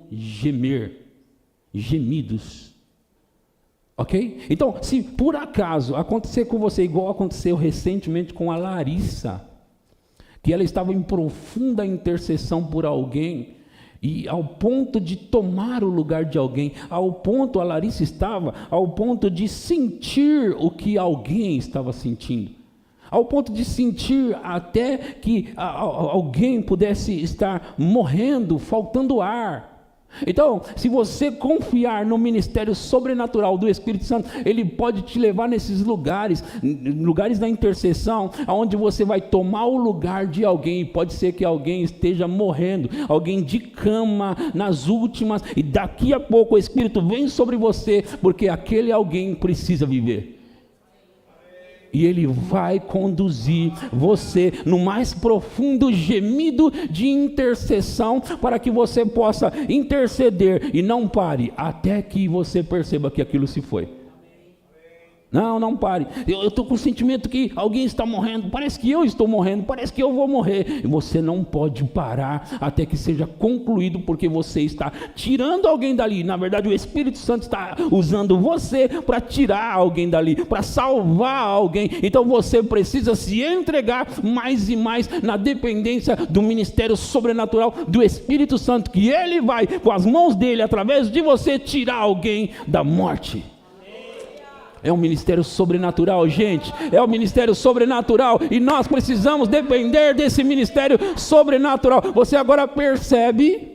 S1: gemidos. Ok? Então, se por acaso acontecer com você, igual aconteceu recentemente com a Larissa, que ela estava em profunda intercessão por alguém, e ao ponto de tomar o lugar de alguém, a Larissa estava ao ponto de sentir o que alguém estava sentindo, ao ponto de sentir até que alguém pudesse estar morrendo, faltando ar. Então, se você confiar no ministério sobrenatural do Espírito Santo, ele pode te levar nesses lugares da intercessão, onde você vai tomar o lugar de alguém, e pode ser que alguém esteja morrendo, alguém de cama, nas últimas, e daqui a pouco o Espírito vem sobre você, porque aquele alguém precisa viver. E ele vai conduzir você no mais profundo gemido de intercessão, para que você possa interceder e não pare, até que você perceba que aquilo se foi. Não pare. Eu estou com o sentimento que alguém está morrendo, parece que eu estou morrendo, parece que eu vou morrer. E você não pode parar até que seja concluído, porque você está tirando alguém dali. Na verdade, o Espírito Santo está usando você para tirar alguém dali, para salvar alguém. Então você precisa se entregar mais e mais na dependência do ministério sobrenatural do Espírito Santo, que ele vai, com as mãos dele, através de você, tirar alguém da morte. É um ministério sobrenatural, gente. É um ministério sobrenatural. E nós precisamos depender desse ministério sobrenatural. Você agora percebe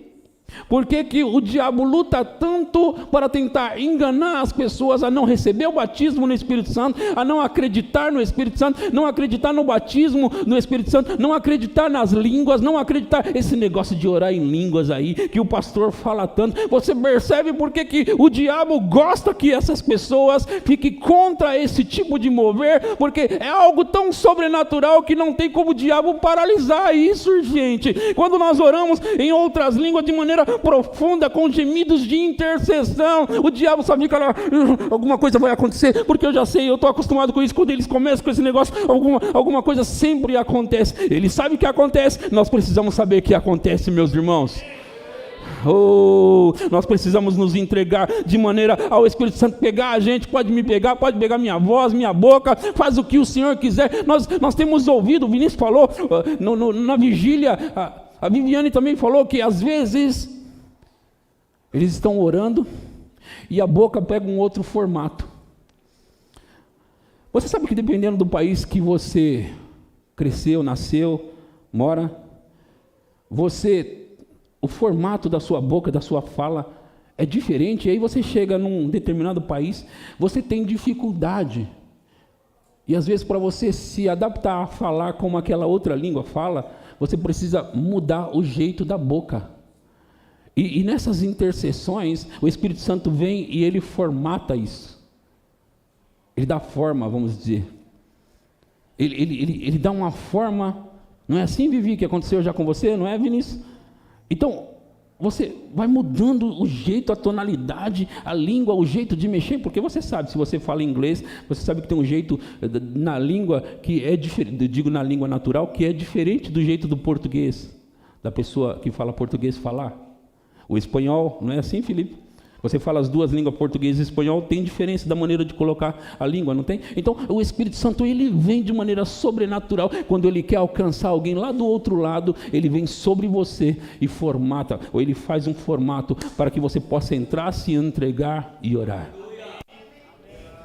S1: por que o diabo luta tanto para tentar enganar as pessoas a não receber o batismo no Espírito Santo, a não acreditar no Espírito Santo, não acreditar no batismo no Espírito Santo, não acreditar nas línguas, não acreditar esse negócio de orar em línguas aí, que o pastor fala tanto. Você percebe por que o diabo gosta que essas pessoas fiquem contra esse tipo de mover? Porque é algo tão sobrenatural que não tem como o diabo paralisar isso, gente. Quando nós oramos em outras línguas de maneira profunda, com gemidos de intercessão, o diabo só fica lá, alguma coisa vai acontecer, porque eu já sei, eu estou acostumado com isso. Quando eles começam com esse negócio, alguma coisa sempre acontece. Ele sabe que acontece, nós precisamos saber que acontece, meus irmãos. Nós precisamos nos entregar de maneira ao Espírito Santo pegar a gente. Pode me pegar, pode pegar minha voz, minha boca, faz o que o Senhor quiser. Nós temos ouvido, o Vinícius falou na vigília, a Viviane também falou que às vezes eles estão orando e a boca pega um outro formato. Você sabe que dependendo do país que você cresceu, nasceu, mora, o formato da sua boca, da sua fala é diferente. E aí você chega num determinado país, você tem dificuldade. E às vezes para você se adaptar a falar como aquela outra língua fala, você precisa mudar o jeito da boca. E nessas intercessões, o Espírito Santo vem e ele formata isso. Ele dá forma, vamos dizer. Ele dá uma forma. Não é assim, Vivi, que aconteceu já com você? Não é, Vinícius? Então, você vai mudando o jeito, a tonalidade, a língua, o jeito de mexer, porque você sabe, se você fala inglês, você sabe que tem um jeito na língua que é diferente, eu digo na língua natural, que é diferente do jeito do português, da pessoa que fala português falar. O espanhol, não é assim, Felipe? Você fala as duas línguas, português e espanhol, tem diferença da maneira de colocar a língua, não tem? Então, o Espírito Santo, ele vem de maneira sobrenatural. Quando ele quer alcançar alguém lá do outro lado, ele vem sobre você e formata, ou ele faz um formato para que você possa entrar, se entregar e orar.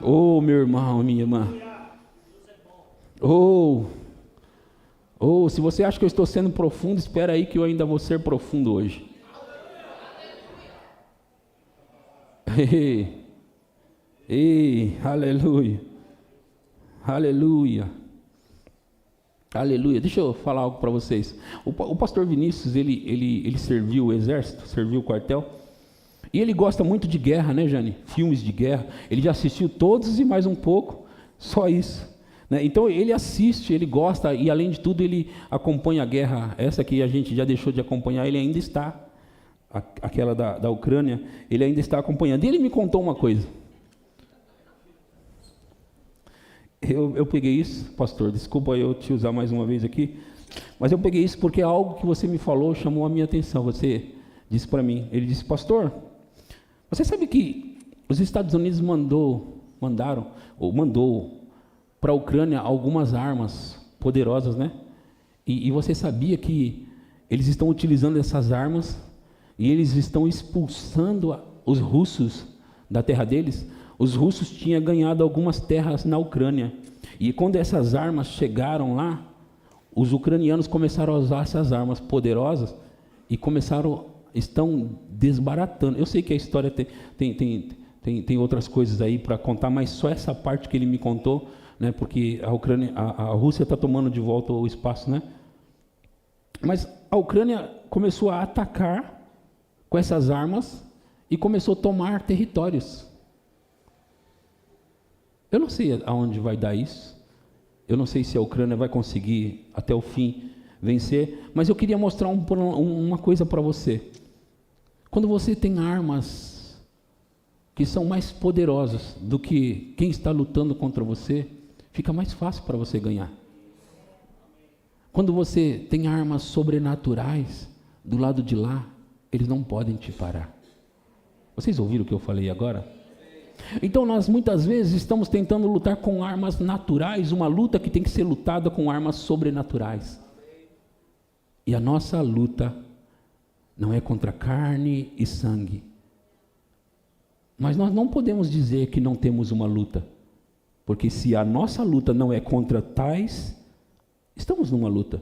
S1: Oh, meu irmão, minha irmã. Se você acha que eu estou sendo profundo, espera aí que eu ainda vou ser profundo hoje. Aleluia, aleluia, aleluia. Deixa eu falar algo para vocês. O pastor Vinícius, ele serviu o exército, serviu o quartel, e ele gosta muito de guerra, né, Jane? Filmes de guerra. Ele já assistiu todos e mais um pouco, só isso, né? Então ele assiste, ele gosta, e além de tudo ele acompanha a guerra. Essa que a gente já deixou de acompanhar, ele ainda está. Aquela da Ucrânia, ele ainda está acompanhando. E ele me contou uma coisa. Eu peguei isso, pastor, desculpa eu te usar mais uma vez aqui, mas eu peguei isso porque algo que você me falou chamou a minha atenção. Você disse para mim, ele disse, pastor, você sabe que os Estados Unidos mandou para a Ucrânia algumas armas poderosas, né? E você sabia que eles estão utilizando essas armas e eles estão expulsando os russos da terra deles? Os russos tinham ganhado algumas terras na Ucrânia. E quando essas armas chegaram lá, os ucranianos começaram a usar essas armas poderosas e estão desbaratando. Eu sei que a história tem outras coisas aí para contar, mas só essa parte que ele me contou, né? Porque a Rússia está tomando de volta o espaço, né? Mas a Ucrânia começou a atacar com essas armas e começou a tomar territórios. Eu não sei aonde vai dar isso. Eu não sei se a Ucrânia vai conseguir até o fim vencer, mas eu queria mostrar uma coisa para você. Quando você tem armas que são mais poderosas do que quem está lutando contra você, fica mais fácil para você ganhar. Quando você tem armas sobrenaturais do lado de lá, eles não podem te parar. Vocês ouviram o que eu falei agora? Então nós muitas vezes estamos tentando lutar com armas naturais, uma luta que tem que ser lutada com armas sobrenaturais. E a nossa luta não é contra carne e sangue. Mas nós não podemos dizer que não temos uma luta. Porque se a nossa luta não é contra tais, estamos numa luta.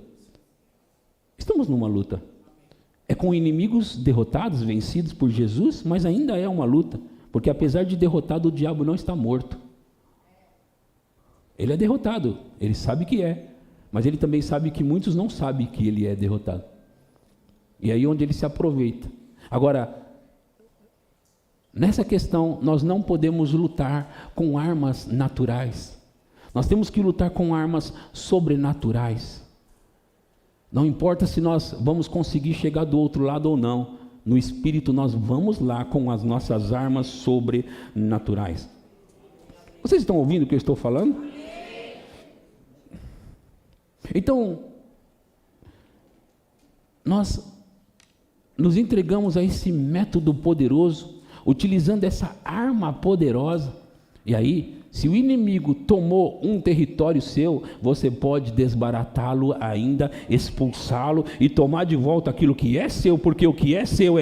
S1: Estamos numa luta. É com inimigos derrotados, vencidos por Jesus, mas ainda é uma luta. Porque apesar de derrotado, o diabo não está morto. Ele é derrotado, ele sabe que é. Mas ele também sabe que muitos não sabem que ele é derrotado. E aí onde ele se aproveita. Agora, nessa questão, nós não podemos lutar com armas naturais. Nós temos que lutar com armas sobrenaturais. Não importa se nós vamos conseguir chegar do outro lado ou não. No Espírito nós vamos lá com as nossas armas sobrenaturais. Vocês estão ouvindo o que eu estou falando? Então, nós nos entregamos a esse método poderoso, utilizando essa arma poderosa. E aí, se o inimigo tomou um território seu, você pode desbaratá-lo ainda, expulsá-lo e tomar de volta aquilo que é seu, porque o que é seu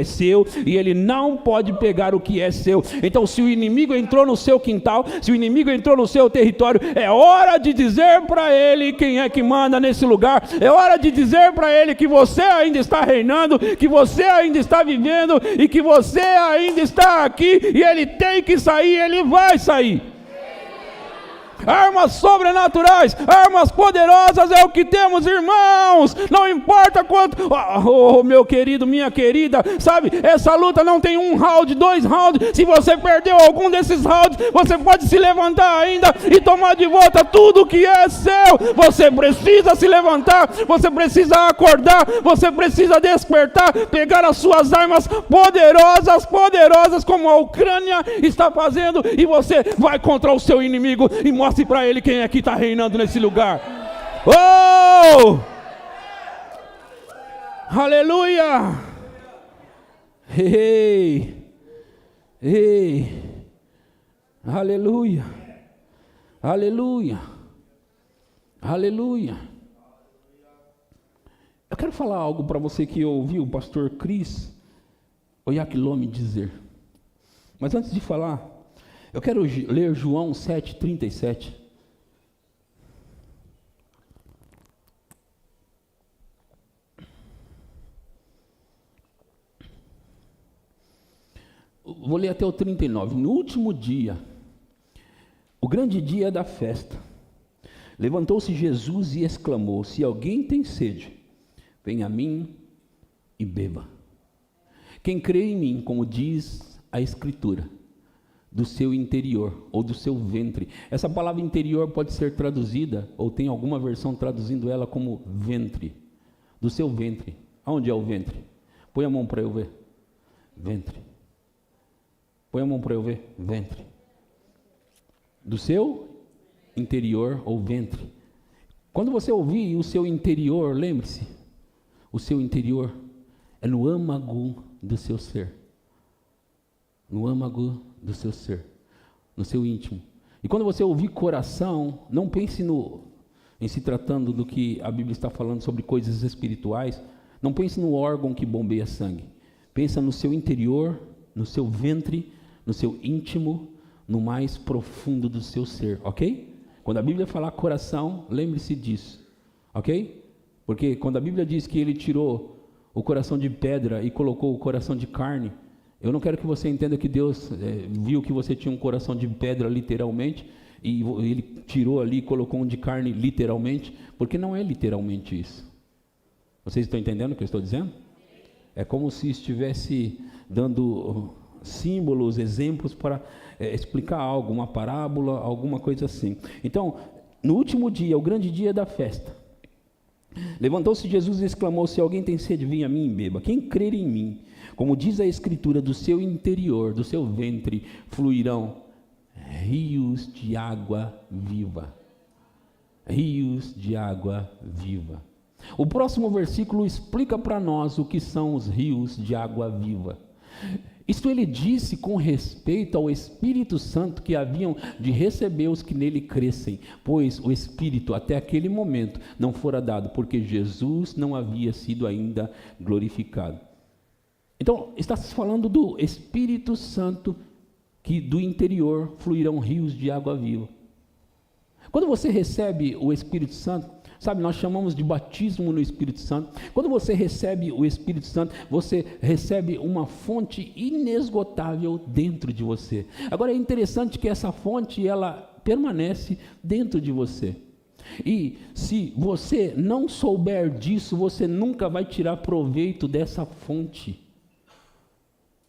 S1: e ele não pode pegar o que é seu. Então, se o inimigo entrou no seu quintal, se o inimigo entrou no seu território, é hora de dizer para ele quem é que manda nesse lugar, é hora de dizer para ele que você ainda está reinando, que você ainda está vivendo e que você ainda está aqui, e ele tem que sair, ele vai sair. Armas sobrenaturais, armas poderosas é o que temos, irmãos. Não importa quanto, meu querido, minha querida, sabe, essa luta não tem 1 round, 2 rounds. Se você perdeu algum desses rounds, você pode se levantar ainda e tomar de volta tudo que é seu. Você precisa se levantar, você precisa acordar, você precisa despertar, pegar as suas armas poderosas como a Ucrânia está fazendo, e você vai contra o seu inimigo e mostre para ele quem é que está reinando nesse lugar. Oh! Aleluia! Ei! Ei! Aleluia! Aleluia! Aleluia! Eu quero falar algo para você que ouviu o pastor Cris Oyakhilome dizer. Mas antes de falar, eu quero ler João 7,37. Vou ler até o 39. No último dia, o grande dia da festa, levantou-se Jesus e exclamou: se alguém tem sede, venha a mim e beba. Quem crê em mim, como diz a Escritura, do seu interior, ou do seu ventre. Essa palavra interior pode ser traduzida, ou tem alguma versão traduzindo ela como ventre. Do seu ventre. Aonde é o ventre? Põe a mão para eu ver. Ventre. Põe a mão para eu ver. Ventre. Do seu interior, ou ventre. Quando você ouvir o seu interior, lembre-se, o seu interior é no âmago do seu ser. No âmago do seu ser, no seu íntimo. E quando você ouvir coração, não pense em se tratando do que a Bíblia está falando sobre coisas espirituais, não pense no órgão que bombeia sangue. Pensa no seu interior, no seu ventre, no seu íntimo, no mais profundo do seu ser, ok? Quando a Bíblia falar coração, lembre-se disso, ok? Porque quando a Bíblia diz que ele tirou o coração de pedra e colocou o coração de carne, eu não quero que você entenda que Deus viu que você tinha um coração de pedra literalmente, e ele tirou ali e colocou um de carne literalmente, porque não é literalmente isso. Vocês estão entendendo o que eu estou dizendo? É como se estivesse dando símbolos, exemplos para explicar algo, uma parábola, alguma coisa assim. Então, no último dia, o grande dia da festa, levantou-se Jesus e exclamou: se alguém tem sede, venha a mim e beba. Quem crer em mim, como diz a Escritura, do seu interior, do seu ventre, fluirão rios de água viva. Rios de água viva. O próximo versículo explica para nós o que são os rios de água viva. Isto ele disse com respeito ao Espírito Santo que haviam de receber os que nele crescem, pois o Espírito até aquele momento não fora dado, porque Jesus não havia sido ainda glorificado. Então, está se falando do Espírito Santo, que do interior fluirão rios de água viva. Quando você recebe o Espírito Santo, sabe, nós chamamos de batismo no Espírito Santo. Quando você recebe o Espírito Santo, você recebe uma fonte inesgotável dentro de você. Agora é interessante que essa fonte, ela permanece dentro de você. E se você não souber disso, você nunca vai tirar proveito dessa fonte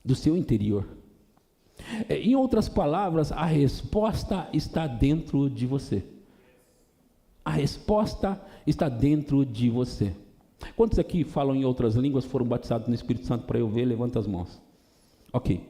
S1: do seu interior. Em outras palavras, a resposta está dentro de você. A resposta está dentro de você. Quantos aqui falam em outras línguas, foram batizados no Espírito Santo? Para eu ver, levanta as mãos. Ok.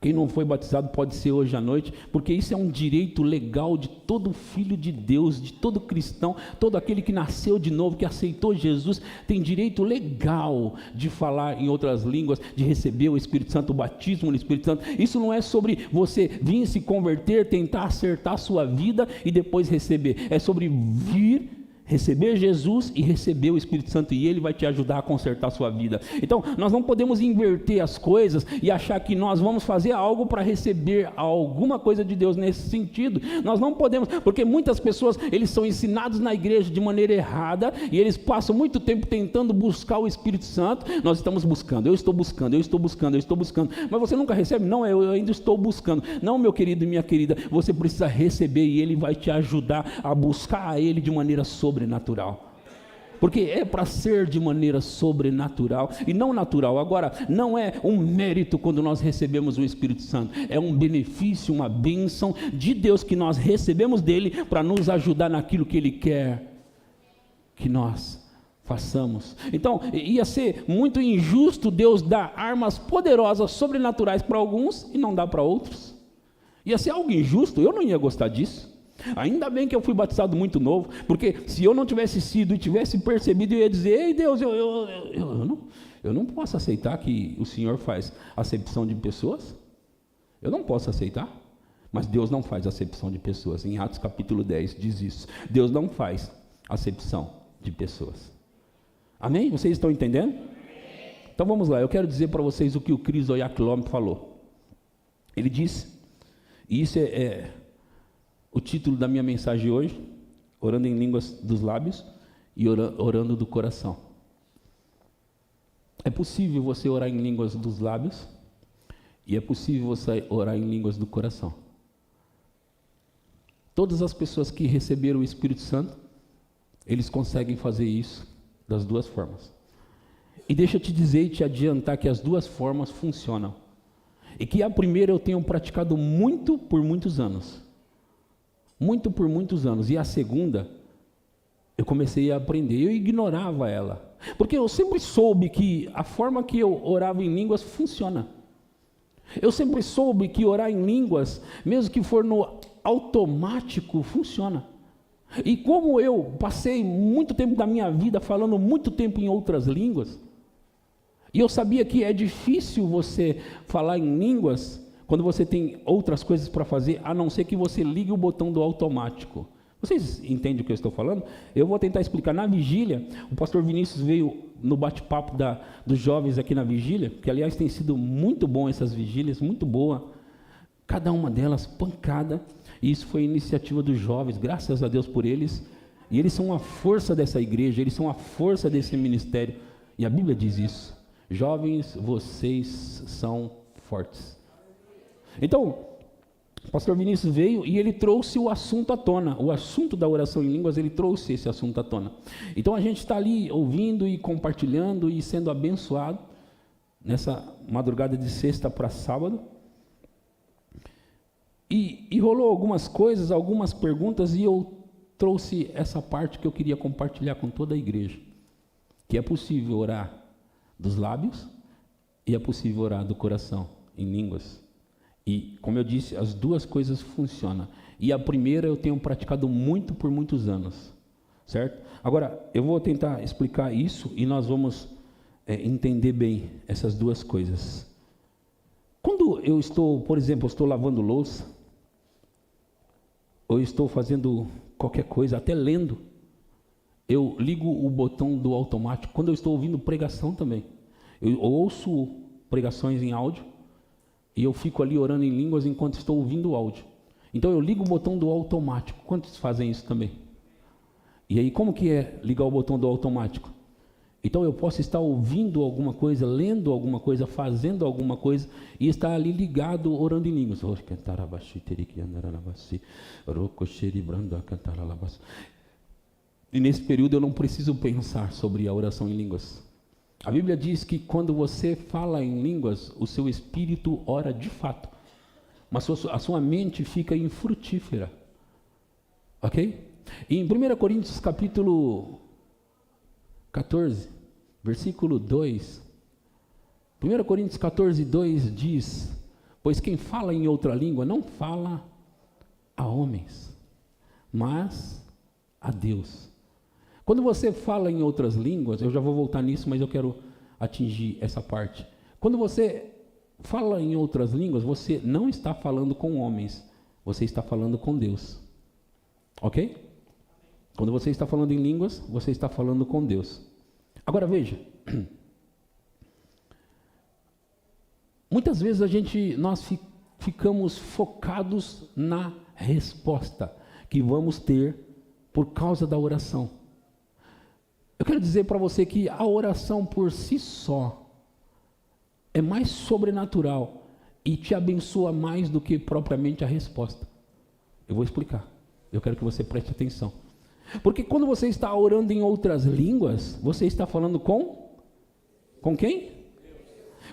S1: Quem não foi batizado pode ser hoje à noite, porque isso é um direito legal de todo filho de Deus, de todo cristão, todo aquele que nasceu de novo, que aceitou Jesus, tem direito legal de falar em outras línguas, de receber o Espírito Santo, o batismo no Espírito Santo. Isso não é sobre você vir se converter, tentar acertar a sua vida e depois receber. É sobre vir, receber Jesus e receber o Espírito Santo, e Ele vai te ajudar a consertar a sua vida. Então, nós não podemos inverter as coisas e achar que nós vamos fazer algo para receber alguma coisa de Deus nesse sentido. Nós não podemos, porque muitas pessoas, eles são ensinados na igreja de maneira errada, e eles passam muito tempo tentando buscar o Espírito Santo. Nós estamos buscando, eu estou buscando, mas você nunca recebe? Não, eu ainda estou buscando. Não, meu querido e minha querida, você precisa receber, e Ele vai te ajudar a buscar a Ele de maneira sobrenatural, porque é para ser de maneira sobrenatural e não natural. Agora, não é um mérito quando nós recebemos o Espírito Santo, é um benefício, uma bênção de Deus que nós recebemos dele para nos ajudar naquilo que Ele quer que nós façamos. Então, ia ser muito injusto Deus dar armas poderosas, sobrenaturais para alguns e não dar para outros. Ia ser algo injusto, eu não ia gostar disso. Ainda bem que eu fui batizado muito novo, porque se eu não tivesse sido e tivesse percebido, eu ia dizer: ei Deus, eu não posso aceitar que o Senhor faz acepção de pessoas. Eu não posso aceitar. Mas Deus não faz acepção de pessoas. Em Atos capítulo 10 diz isso. Deus não faz acepção de pessoas. Amém? Vocês estão entendendo? Então vamos lá, eu quero dizer para vocês o que o Chris Oyakhilome falou. Ele disse, e isso é o título da minha mensagem hoje: orando em línguas dos lábios e orando do coração. É possível você orar em línguas dos lábios e é possível você orar em línguas do coração. Todas as pessoas que receberam o Espírito Santo, eles conseguem fazer isso das duas formas. E deixa eu te dizer e te adiantar que as duas formas funcionam. E que a primeira eu tenho praticado muito por muitos anos. Muito por muitos anos. E a segunda, eu comecei a aprender. Eu ignorava ela. Porque eu sempre soube que a forma que eu orava em línguas funciona. Eu sempre soube que orar em línguas, mesmo que for no automático, funciona. E como eu passei muito tempo da minha vida falando muito tempo em outras línguas, e eu sabia que é difícil você falar em línguas quando você tem outras coisas para fazer, a não ser que você ligue o botão do automático. Vocês entendem o que eu estou falando? Eu vou tentar explicar. Na vigília, o pastor Vinícius veio no bate-papo dos jovens aqui na vigília, que aliás tem sido muito bom essas vigílias, muito boa. Cada uma delas pancada, e isso foi iniciativa dos jovens, graças a Deus por eles. E eles são a força dessa igreja, eles são a força desse ministério. E a Bíblia diz isso. Jovens, vocês são fortes. Então, o pastor Vinícius veio e ele trouxe o assunto à tona. O assunto da oração em línguas, ele trouxe esse assunto à tona. Então a gente está ali ouvindo e compartilhando e sendo abençoado nessa madrugada de sexta para sábado. E rolou algumas coisas, algumas perguntas, e eu trouxe essa parte que eu queria compartilhar com toda a igreja. Que é possível orar dos lábios e é possível orar do coração, em línguas. E, como eu disse, as duas coisas funcionam. E a primeira eu tenho praticado muito por muitos anos, certo? Agora, eu vou tentar explicar isso e nós vamos entender bem essas duas coisas. Quando eu estou, por exemplo, eu estou lavando louça, ou estou fazendo qualquer coisa, até lendo, eu ligo o botão do automático. Quando eu estou ouvindo pregação também, eu ouço pregações em áudio, e eu fico ali orando em línguas enquanto estou ouvindo o áudio. Então eu ligo o botão do automático. Quantos fazem isso também? E aí como que é ligar o botão do automático? Então eu posso estar ouvindo alguma coisa, lendo alguma coisa, fazendo alguma coisa e estar ali ligado, orando em línguas. E nesse período eu não preciso pensar sobre a oração em línguas. A Bíblia diz que quando você fala em línguas, o seu espírito ora de fato, mas a sua mente fica infrutífera. Ok? E em 1 Coríntios capítulo 14, versículo 2, 1 Coríntios 14, 2 diz: pois quem fala em outra língua não fala a homens, mas a Deus. Quando você fala em outras línguas, eu já vou voltar nisso, mas eu quero atingir essa parte. Quando você fala em outras línguas, você não está falando com homens, você está falando com Deus. Ok? Quando você está falando em línguas, você está falando com Deus. Agora veja, muitas vezes nós ficamos focados na resposta que vamos ter por causa da oração. Eu quero dizer para você que a oração por si só é mais sobrenatural e te abençoa mais do que propriamente a resposta. Eu vou explicar. Eu quero que você preste atenção. Porque quando você está orando em outras línguas, você está falando com quem?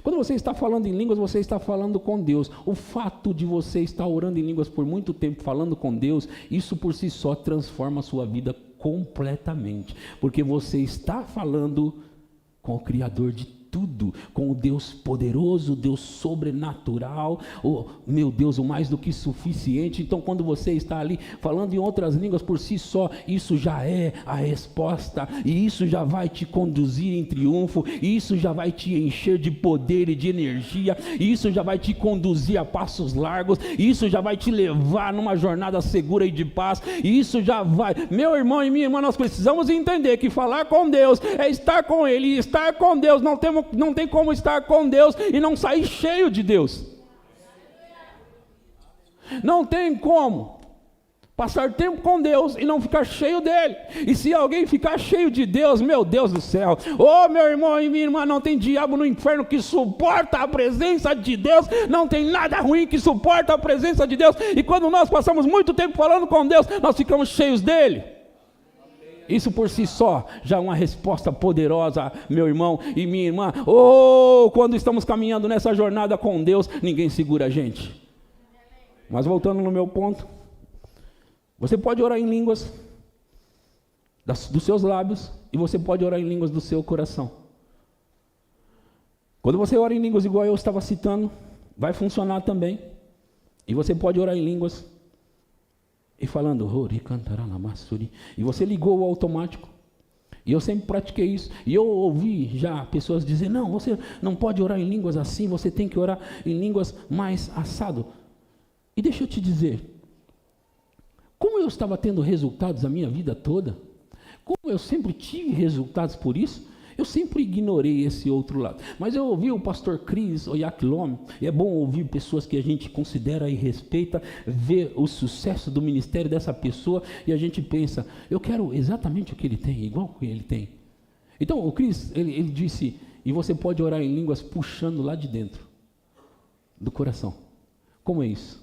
S1: Quando você está falando em línguas, você está falando com Deus. O fato de você estar orando em línguas por muito tempo, falando com Deus, isso por si só transforma a sua vida completamente. Porque você está falando com o Criador de tudo, com o Deus poderoso, o Deus sobrenatural, meu Deus, o mais do que suficiente. Então quando você está ali falando em outras línguas por si só, isso já é a resposta, e isso já vai te conduzir em triunfo, e isso já vai te encher de poder e de energia, e isso já vai te conduzir a passos largos, e isso já vai te levar numa jornada segura e de paz, e isso já vai, meu irmão e minha irmã, nós precisamos entender que falar com Deus é estar com Ele, e estar com Deus não tem como estar com Deus e não sair cheio de Deus. Não tem como passar tempo com Deus e não ficar cheio dele. E se alguém ficar cheio de Deus, meu Deus do céu, meu irmão e minha irmã, não tem diabo no inferno que suporta a presença de Deus, não tem nada ruim que suporta a presença de Deus. E quando nós passamos muito tempo falando com Deus, nós ficamos cheios dele. Isso por si só já é uma resposta poderosa, meu irmão e minha irmã. Quando estamos caminhando nessa jornada com Deus, ninguém segura a gente. Mas voltando no meu ponto, você pode orar em línguas dos seus lábios e você pode orar em línguas do seu coração. Quando você ora em línguas igual eu estava citando, vai funcionar também. E você pode orar em línguas e falando, e você ligou o automático. E eu sempre pratiquei isso. E eu ouvi já pessoas dizer, não, você não pode orar em línguas assim, você tem que orar em línguas mais assado. E deixa eu te dizer, como eu estava tendo resultados a minha vida toda, como eu sempre tive resultados por isso, eu sempre ignorei esse outro lado. Mas eu ouvi o pastor Chris Oyakhilome, e é bom ouvir pessoas que a gente considera e respeita, ver o sucesso do ministério dessa pessoa, e a gente pensa, eu quero exatamente o que ele tem, igual o que ele tem. Então o Chris, ele disse, e você pode orar em línguas puxando lá de dentro, do coração. Como é isso?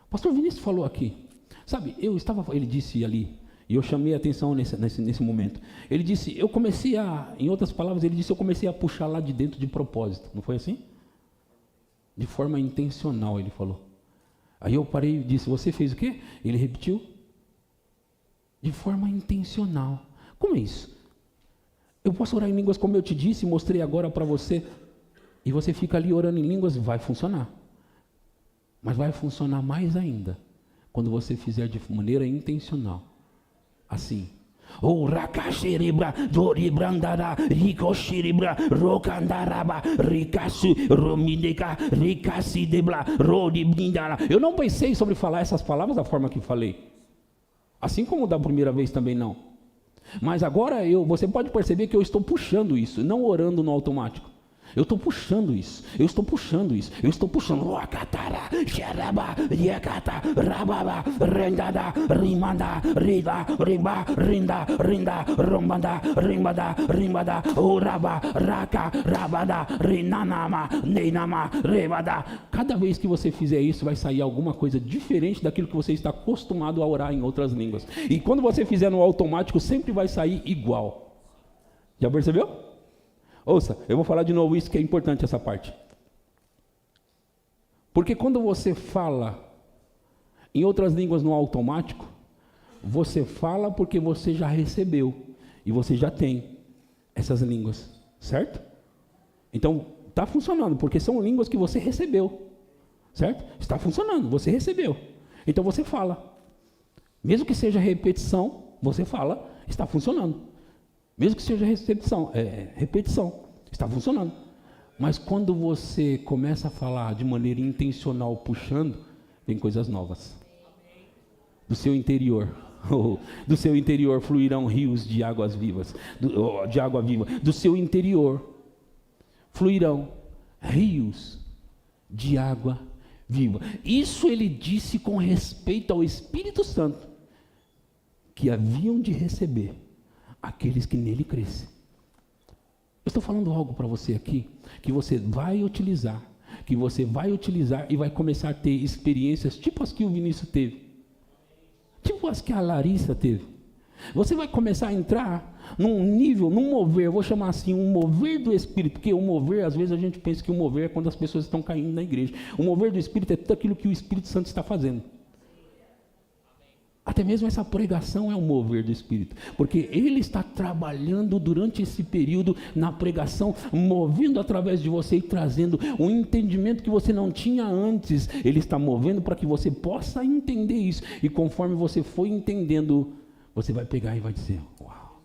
S1: O pastor Vinícius falou aqui, sabe, ele disse ali, e eu chamei a atenção nesse momento. Ele disse, em outras palavras, ele disse, eu comecei a puxar lá de dentro de propósito. Não foi assim? De forma intencional, ele falou. Aí eu parei e disse, você fez o quê? Ele repetiu. De forma intencional. Como é isso? Eu posso orar em línguas como eu te disse, mostrei agora para você, e você fica ali orando em línguas, vai funcionar. Mas vai funcionar mais ainda, quando você fizer de maneira intencional. Assim. Eu não pensei sobre falar essas palavras da forma que falei. Assim como da primeira vez também não. Mas agora você pode perceber que eu estou puxando isso, não orando no automático. Eu estou puxando isso. Eu estou puxando isso. Eu estou puxando. Cada vez que você fizer isso, vai sair alguma coisa diferente daquilo que você está acostumado a orar em outras línguas. E quando você fizer no automático, sempre vai sair igual. Já percebeu? Ouça, eu vou falar de novo isso que é importante, essa parte. Porque quando você fala em outras línguas no automático, você fala porque você já recebeu e você já tem essas línguas, certo? Então, está funcionando, porque são línguas que você recebeu, certo? Está funcionando, você recebeu. Então você fala. Mesmo que seja repetição, você fala, está funcionando. Mesmo que seja repetição, está funcionando. Mas quando você começa a falar de maneira intencional, puxando, vem coisas novas. Do seu interior, do seu interior fluirão rios de águas vivas, de água viva. Do seu interior fluirão rios de água viva. Isso ele disse com respeito ao Espírito Santo, que haviam de receber aqueles que nele crescem. Eu estou falando algo para você aqui, que você vai utilizar e vai começar a ter experiências tipo as que o Vinícius teve, tipo as que a Larissa teve. Você vai começar a entrar num nível, num mover, eu vou chamar assim, um mover do Espírito, porque o mover, às vezes a gente pensa que o mover é quando as pessoas estão caindo na igreja. O mover do Espírito é tudo aquilo que o Espírito Santo está fazendo. Até mesmo essa pregação é um mover do Espírito, porque Ele está trabalhando durante esse período na pregação, movendo através de você e trazendo um entendimento que você não tinha antes. Ele está movendo para que você possa entender isso, e conforme você for entendendo, você vai pegar e vai dizer, uau.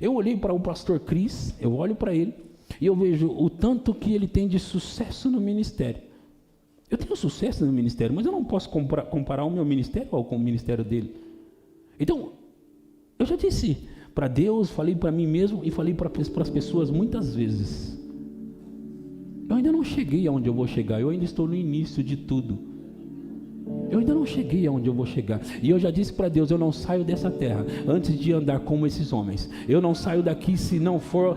S1: Eu olhei para o pastor Cris, eu olho para ele, e eu vejo o tanto que ele tem de sucesso no ministério. Eu tenho sucesso no ministério, mas eu não posso comparar o meu ministério com o ministério dele. Então, eu já disse para Deus, falei para mim mesmo e falei para as pessoas muitas vezes. Eu ainda não cheguei aonde eu vou chegar, eu ainda estou no início de tudo. Eu ainda não cheguei aonde eu vou chegar. E eu já disse para Deus, eu não saio dessa terra antes de andar como esses homens. Eu não saio daqui se não for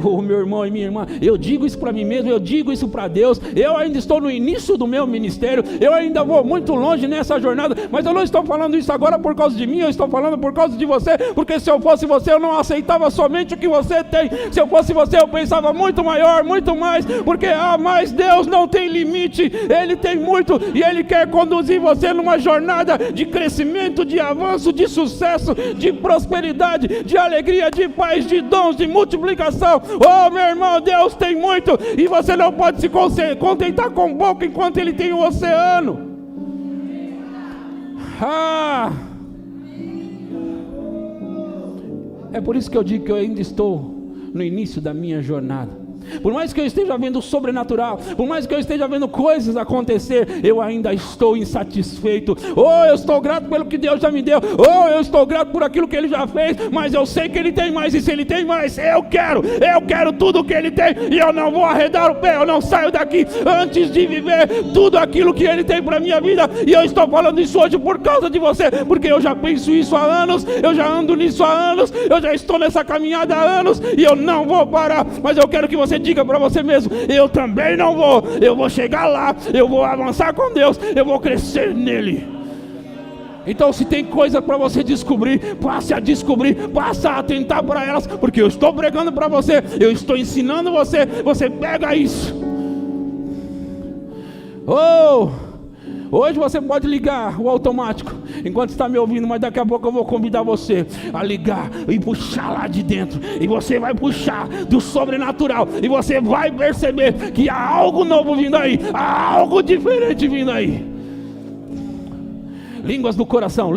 S1: o meu irmão e minha irmã. Eu digo isso para mim mesmo, eu digo isso para Deus. Eu ainda estou no início do meu ministério. Eu ainda vou muito longe nessa jornada. Mas eu não estou falando isso agora por causa de mim. Eu estou falando por causa de você. Porque se eu fosse você, eu não aceitava somente o que você tem. Se eu fosse você, eu pensava muito maior, muito mais. Porque mas Deus não tem limite. Ele tem muito e Ele quer conduzir você numa jornada de crescimento, de avanço, de sucesso, de prosperidade, de alegria, de paz, de dons, de multiplicação. Oh, meu irmão, Deus tem muito e você não pode se contentar com pouco enquanto Ele tem o oceano. É por isso que eu digo que eu ainda estou no início da minha jornada. Por mais que eu esteja vendo o sobrenatural, por mais que eu esteja vendo coisas acontecer, eu ainda estou insatisfeito. Eu estou grato pelo que Deus já me deu, eu estou grato por aquilo que Ele já fez, mas eu sei que Ele tem mais, e se Ele tem mais, eu quero tudo o que Ele tem, e eu não vou arredar o pé, eu não saio daqui antes de viver tudo aquilo que Ele tem para a minha vida. E eu estou falando isso hoje por causa de você, porque eu já penso isso há anos, eu já ando nisso há anos, eu já estou nessa caminhada há anos, e eu não vou parar. Mas eu quero que você diga para você mesmo, eu também não vou, eu vou chegar lá, eu vou avançar com Deus, eu vou crescer nele. Então, se tem coisa para você descobrir, passe a descobrir, passe a atentar para elas, porque eu estou pregando para você, eu estou ensinando você, você pega isso. Hoje você pode ligar o automático enquanto está me ouvindo, mas daqui a pouco eu vou convidar você a ligar e puxar lá de dentro, e você vai puxar do sobrenatural, e você vai perceber que há algo novo vindo aí, há algo diferente vindo aí. Línguas do coração,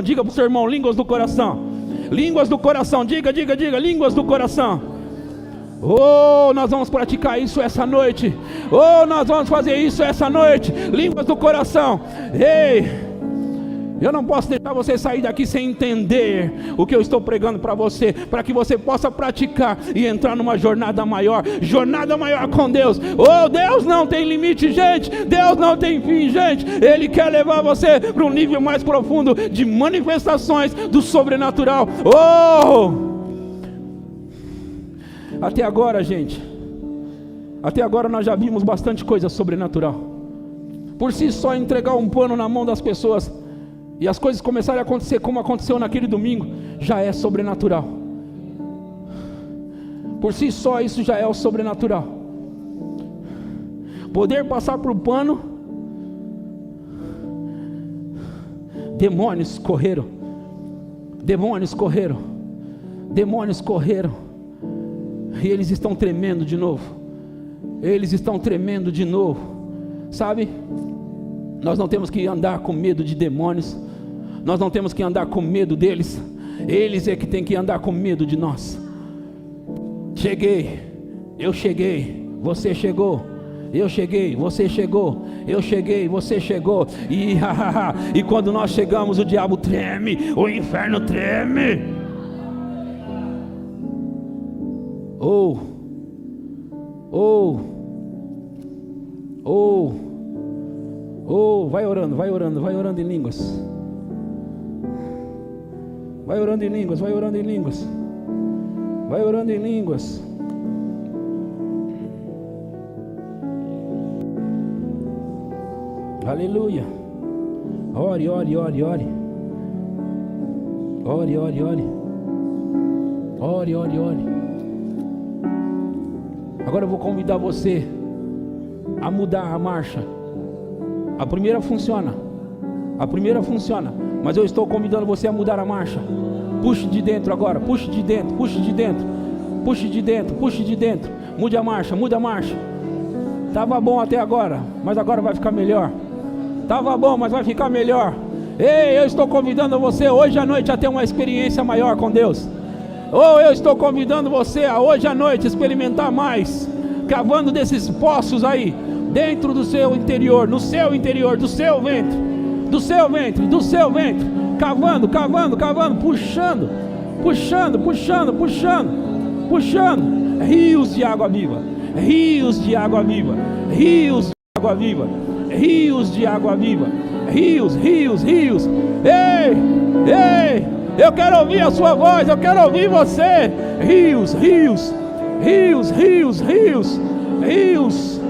S1: diga para o seu irmão, línguas do coração, diga, línguas do coração. Nós vamos praticar isso essa noite. Nós vamos fazer isso essa noite. Línguas do coração. Eu não posso deixar você sair daqui sem entender o que eu estou pregando para você, para que você possa praticar e entrar numa jornada maior com Deus. Oh, Deus não tem limite, gente. Deus não tem fim, gente. Ele quer levar você para um nível mais profundo de manifestações do sobrenatural. Oh! Até agora, gente, até agora nós já vimos bastante coisa sobrenatural. Por si só, entregar um pano na mão das pessoas e as coisas começarem a acontecer como aconteceu naquele domingo, já é sobrenatural. Por si só, isso já é o sobrenatural. Poder passar por pano, demônios correram, demônios correram, demônios correram, e eles estão tremendo de novo, eles estão tremendo de novo, sabe? Nós não temos que andar com medo de demônios, nós não temos que andar com medo deles, eles é que tem que andar com medo de nós. Cheguei, eu cheguei, você chegou, eu cheguei, você chegou, eu cheguei, você chegou, e quando nós chegamos o diabo treme, o inferno treme. Vai orando em línguas. Vai orando em línguas, vai orando em línguas. Vai orando em línguas. Aleluia. Ore, ore, ore, ore. Ore, ore, ore. Ore, ore, ore. Agora eu vou convidar você a mudar a marcha. A primeira funciona, mas eu estou convidando você a mudar a marcha. Puxe de dentro agora, puxe de dentro, puxe de dentro, puxe de dentro, puxe de dentro. Mude a marcha, muda a marcha. Estava bom até agora, mas agora vai ficar melhor. Estava bom, mas vai ficar melhor. Ei, eu estou convidando você hoje à noite a ter uma experiência maior com Deus. Ou eu estou convidando você a hoje à noite experimentar mais, cavando desses poços aí, dentro do seu interior, no seu interior, do seu ventre, do seu ventre, do seu ventre, cavando, cavando, cavando, puxando, puxando, puxando, puxando, puxando, rios de água viva, rios de água viva, rios de água viva, rios de água viva, rios, rios, rios. Ei, ei, eu quero ouvir a sua voz, eu quero ouvir você. Rios, rios, rios, rios, rios, rios.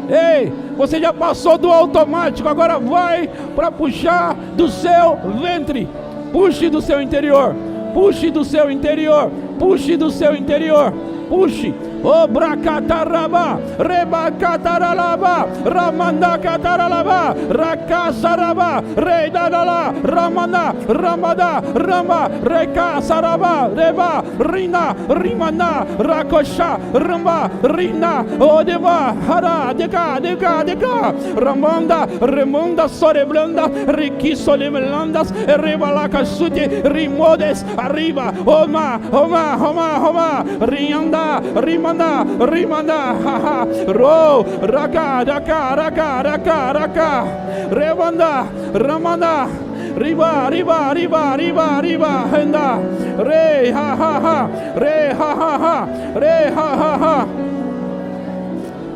S1: Ei, você já passou do automático, agora vai para puxar do seu ventre. Puxe do seu interior, puxe do seu interior, puxe do seu interior, puxe. Obracataraba, rebacataralaba, ramandacataralaba, racasaraba, reidadala, ramanda, ramada, ramba, recasaraba, reba, rina, rimana, racosha, ramba, rina, odeva, hara, deca, deca, deca, ramanda, remunda, soreblanda, riquisolemelandas, rebalacasute, rimodes, arriba, oma, oma, oma, oma, rianda, rimanda, rimanda, haha, ro, raka, raka, raka, raka, raka, revanda, ramanda, riba, riba, riba, riba, riba, henda, re, ha, ha, ha, re, ha, ha, ha, re, ha, ha, ha.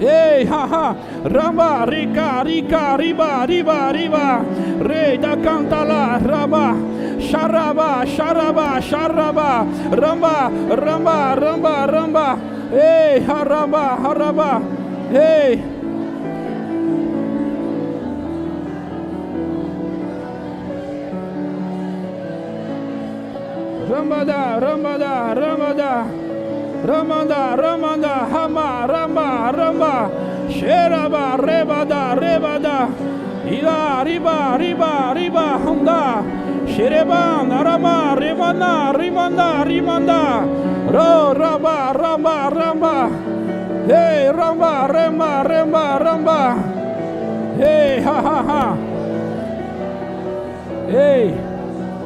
S1: Ei, haha, ramba, rica, rica, riba, riba, riba, re, da cantala, raba, sharaba, sharaba, sharaba, ramba, ramba, ramba, ramba, ei, haraba, haraba, ei. Rambada, rambada, rambada. Ramanda, ramanda, rama, ramba, ramba, xeraba, rebada, rebada, ira, riba, riba, riba, handa, xereba, narama, rimana, rimanda, rimanda, ro, raba, ramba, ramba, hey, ramba, ramba, ramba, ramba, hey, ha, ha, ha, ei,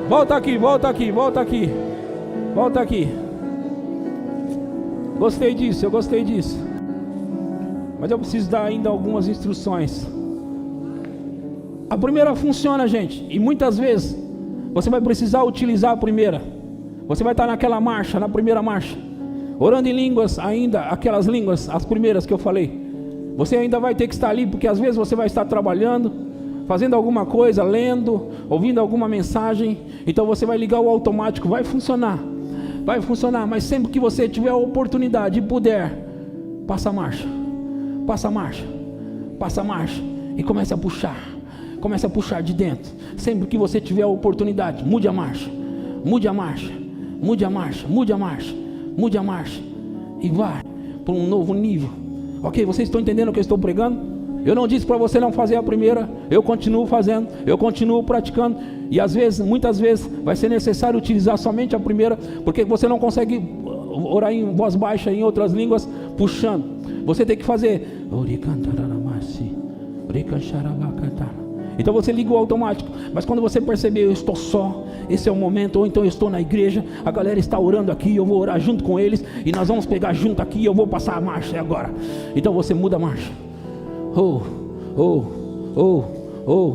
S1: volta aqui, volta aqui, volta aqui, volta aqui. Gostei disso, eu gostei disso. Mas eu preciso dar ainda algumas instruções. A primeira funciona, gente. E muitas vezes Você vai precisar utilizar a primeira. Você vai estar naquela marcha, na primeira marcha, orando em línguas ainda, aquelas línguas, as primeiras que eu falei. Você ainda vai ter que estar ali, porque às vezes você vai estar trabalhando, fazendo alguma coisa, lendo, ouvindo alguma mensagem. Então você vai ligar o automático, vai funcionar, mas sempre que você tiver a oportunidade e puder, passa a marcha, e comece a puxar de dentro. Sempre que você tiver a oportunidade, mude a marcha, e vai para um novo nível. Ok, vocês estão entendendo o que eu estou pregando? Eu não disse para você não fazer a primeira, eu continuo fazendo, eu continuo praticando, e às vezes, muitas vezes, vai ser necessário utilizar somente a primeira, porque você não consegue orar em voz baixa, em outras línguas, puxando. Você tem que fazer. Então você liga o automático, mas quando você perceber, eu estou só, esse é o momento, ou então eu estou na igreja, a galera está orando aqui, eu vou orar junto com eles, e nós vamos pegar junto aqui, eu vou passar a marcha agora. Então você muda a marcha.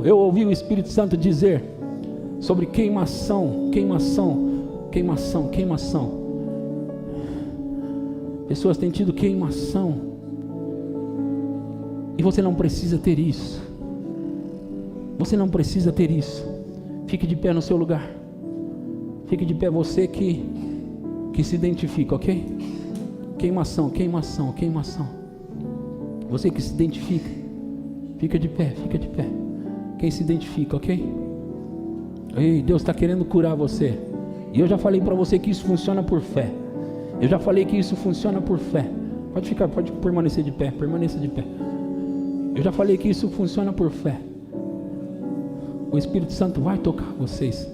S1: Eu ouvi o Espírito Santo dizer sobre queimação. Pessoas têm tido queimação, e você não precisa ter isso. Fique de pé no seu lugar. Fique de pé, você que se identifica, ok? Queimação. Você que se identifica, fica de pé. Quem se identifica, ok? Ei, Deus está querendo curar você. E eu já falei para você que isso funciona por fé. Pode permanecer de pé, Eu já falei que isso funciona por fé. O Espírito Santo vai tocar vocês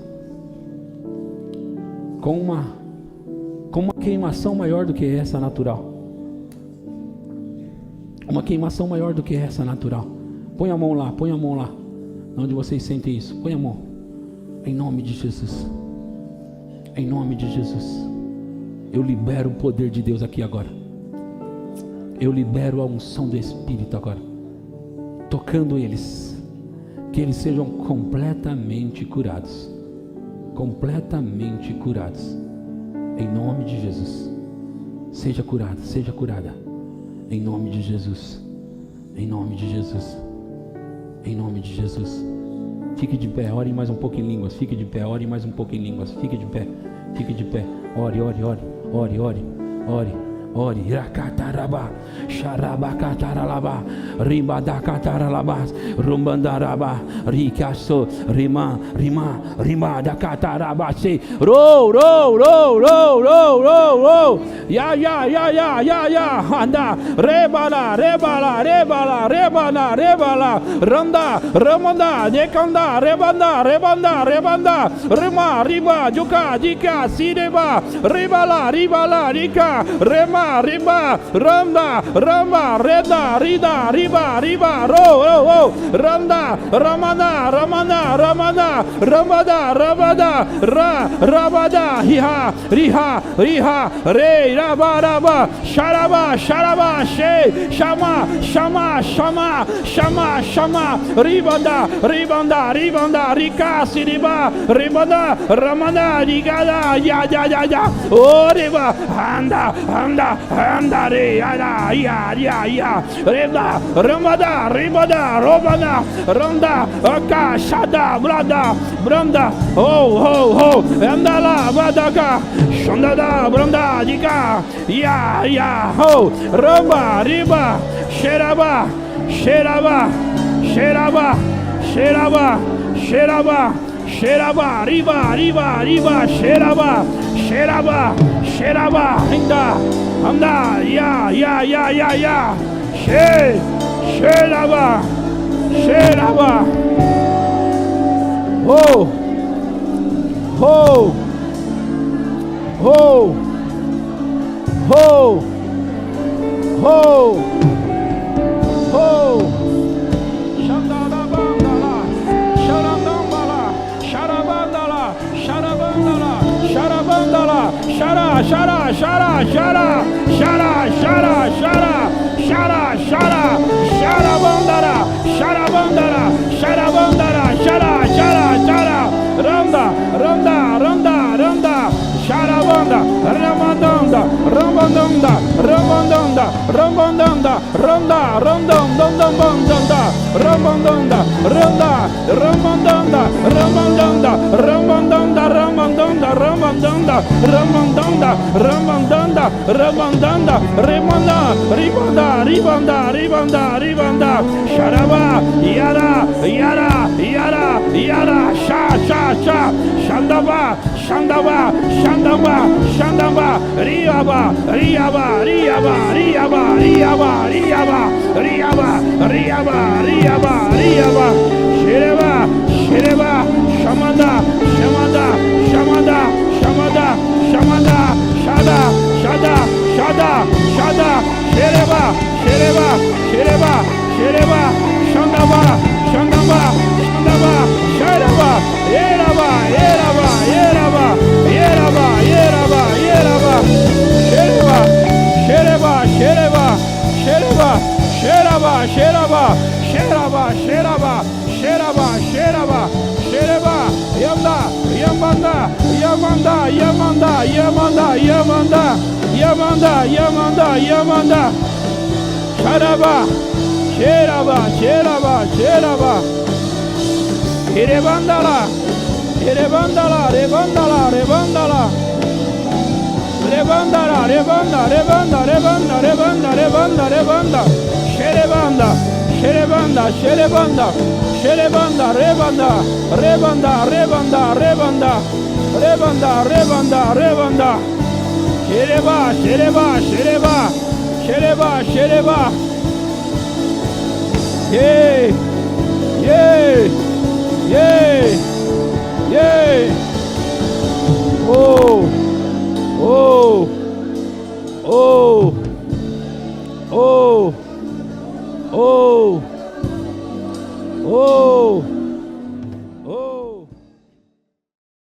S1: com uma queimação maior do que essa natural. Põe a mão lá, onde vocês sentem isso. Põe a mão, em nome de Jesus. Eu libero o poder de Deus aqui agora. Eu libero a unção do Espírito agora, tocando eles, que eles sejam completamente curados, em nome de Jesus. Seja curado, seja curada, em nome de Jesus. Fique de pé, ore mais um pouco em línguas. Fique de pé, ore. Rakataraba, Sharabakataralaba, Rimbadakataralaba, Rumbandaraba, Rikaso, Rima, Dakataraba, say, row, ya, anda, rebala, randa, ramanda, dekanda, rebanda, riba, juka, dika, sideba, ribala, rika, rema, riba, randa, rama, reda, rida, riba, ro, randa, ramada, rabada, hiha, riha, re, raba, sharaba, she, shama, ribanda, rika, siriba, ribanda, ramada, digada, ya, oh, riba, anda, re, ya, reba, ramada, ribada, robada, randa, aka, shada, branda, ho, andala, badaka, shondada, branda, dika, ya, ho, ramba, riba, sheraba, riba, sheraba, anda, ya, sheraba, ho, rabandanda, rabandanda, rabandanda, randa, randam, dandam, bandanda, rabandanda, randa, rabandanda, rabandanda, rabandanda, rabandanda, rabandanda, rabandanda, rabandanda, rabandanda, remanda, ribanda, ribanda, ribanda, ribanda, sharaba, yara, yara, yara, yara, sha, sha, sha, shandaba, shandaba, shandaba, shandaba, riaba, riaba, riaba, riaba, riaba, riaba, riaba, riaba, riaba, riaba, shereba, shereba, shamanda, shamanda, shamanda, shamanda, shamanda, shada, shada, shada, shada, shereba, shereba, shereba, shereba, shandaba, shandaba, shandaba, shereba, yeraba, yeraba, yeraba, yeraba, yeraba, yeraba, shereba, shereba, shereba, shereba, sheraba, sheraba, sheraba, sheraba, sheraba, sheraba, shereba, yamda, yamanda, yamanda, yamanda, yamanda, yamanda, yamanda, yamanda, yamanda, sharaba, sheraba, sheraba, sheraba, irebandala, irebandala, rebandala, rebandala, rebandala, rebanda, rebanda, rebanda, rebanda, rebanda, rebanda, sherebanda, sherebanda, sherebanda, sherebanda, rebanda, rebanda, rebanda, rebanda, rebanda, rebanda, rebanda, shereba, shereba, shereba, shereba, shereba, yay, yay, yay, yay, oh, oh, oh, oh.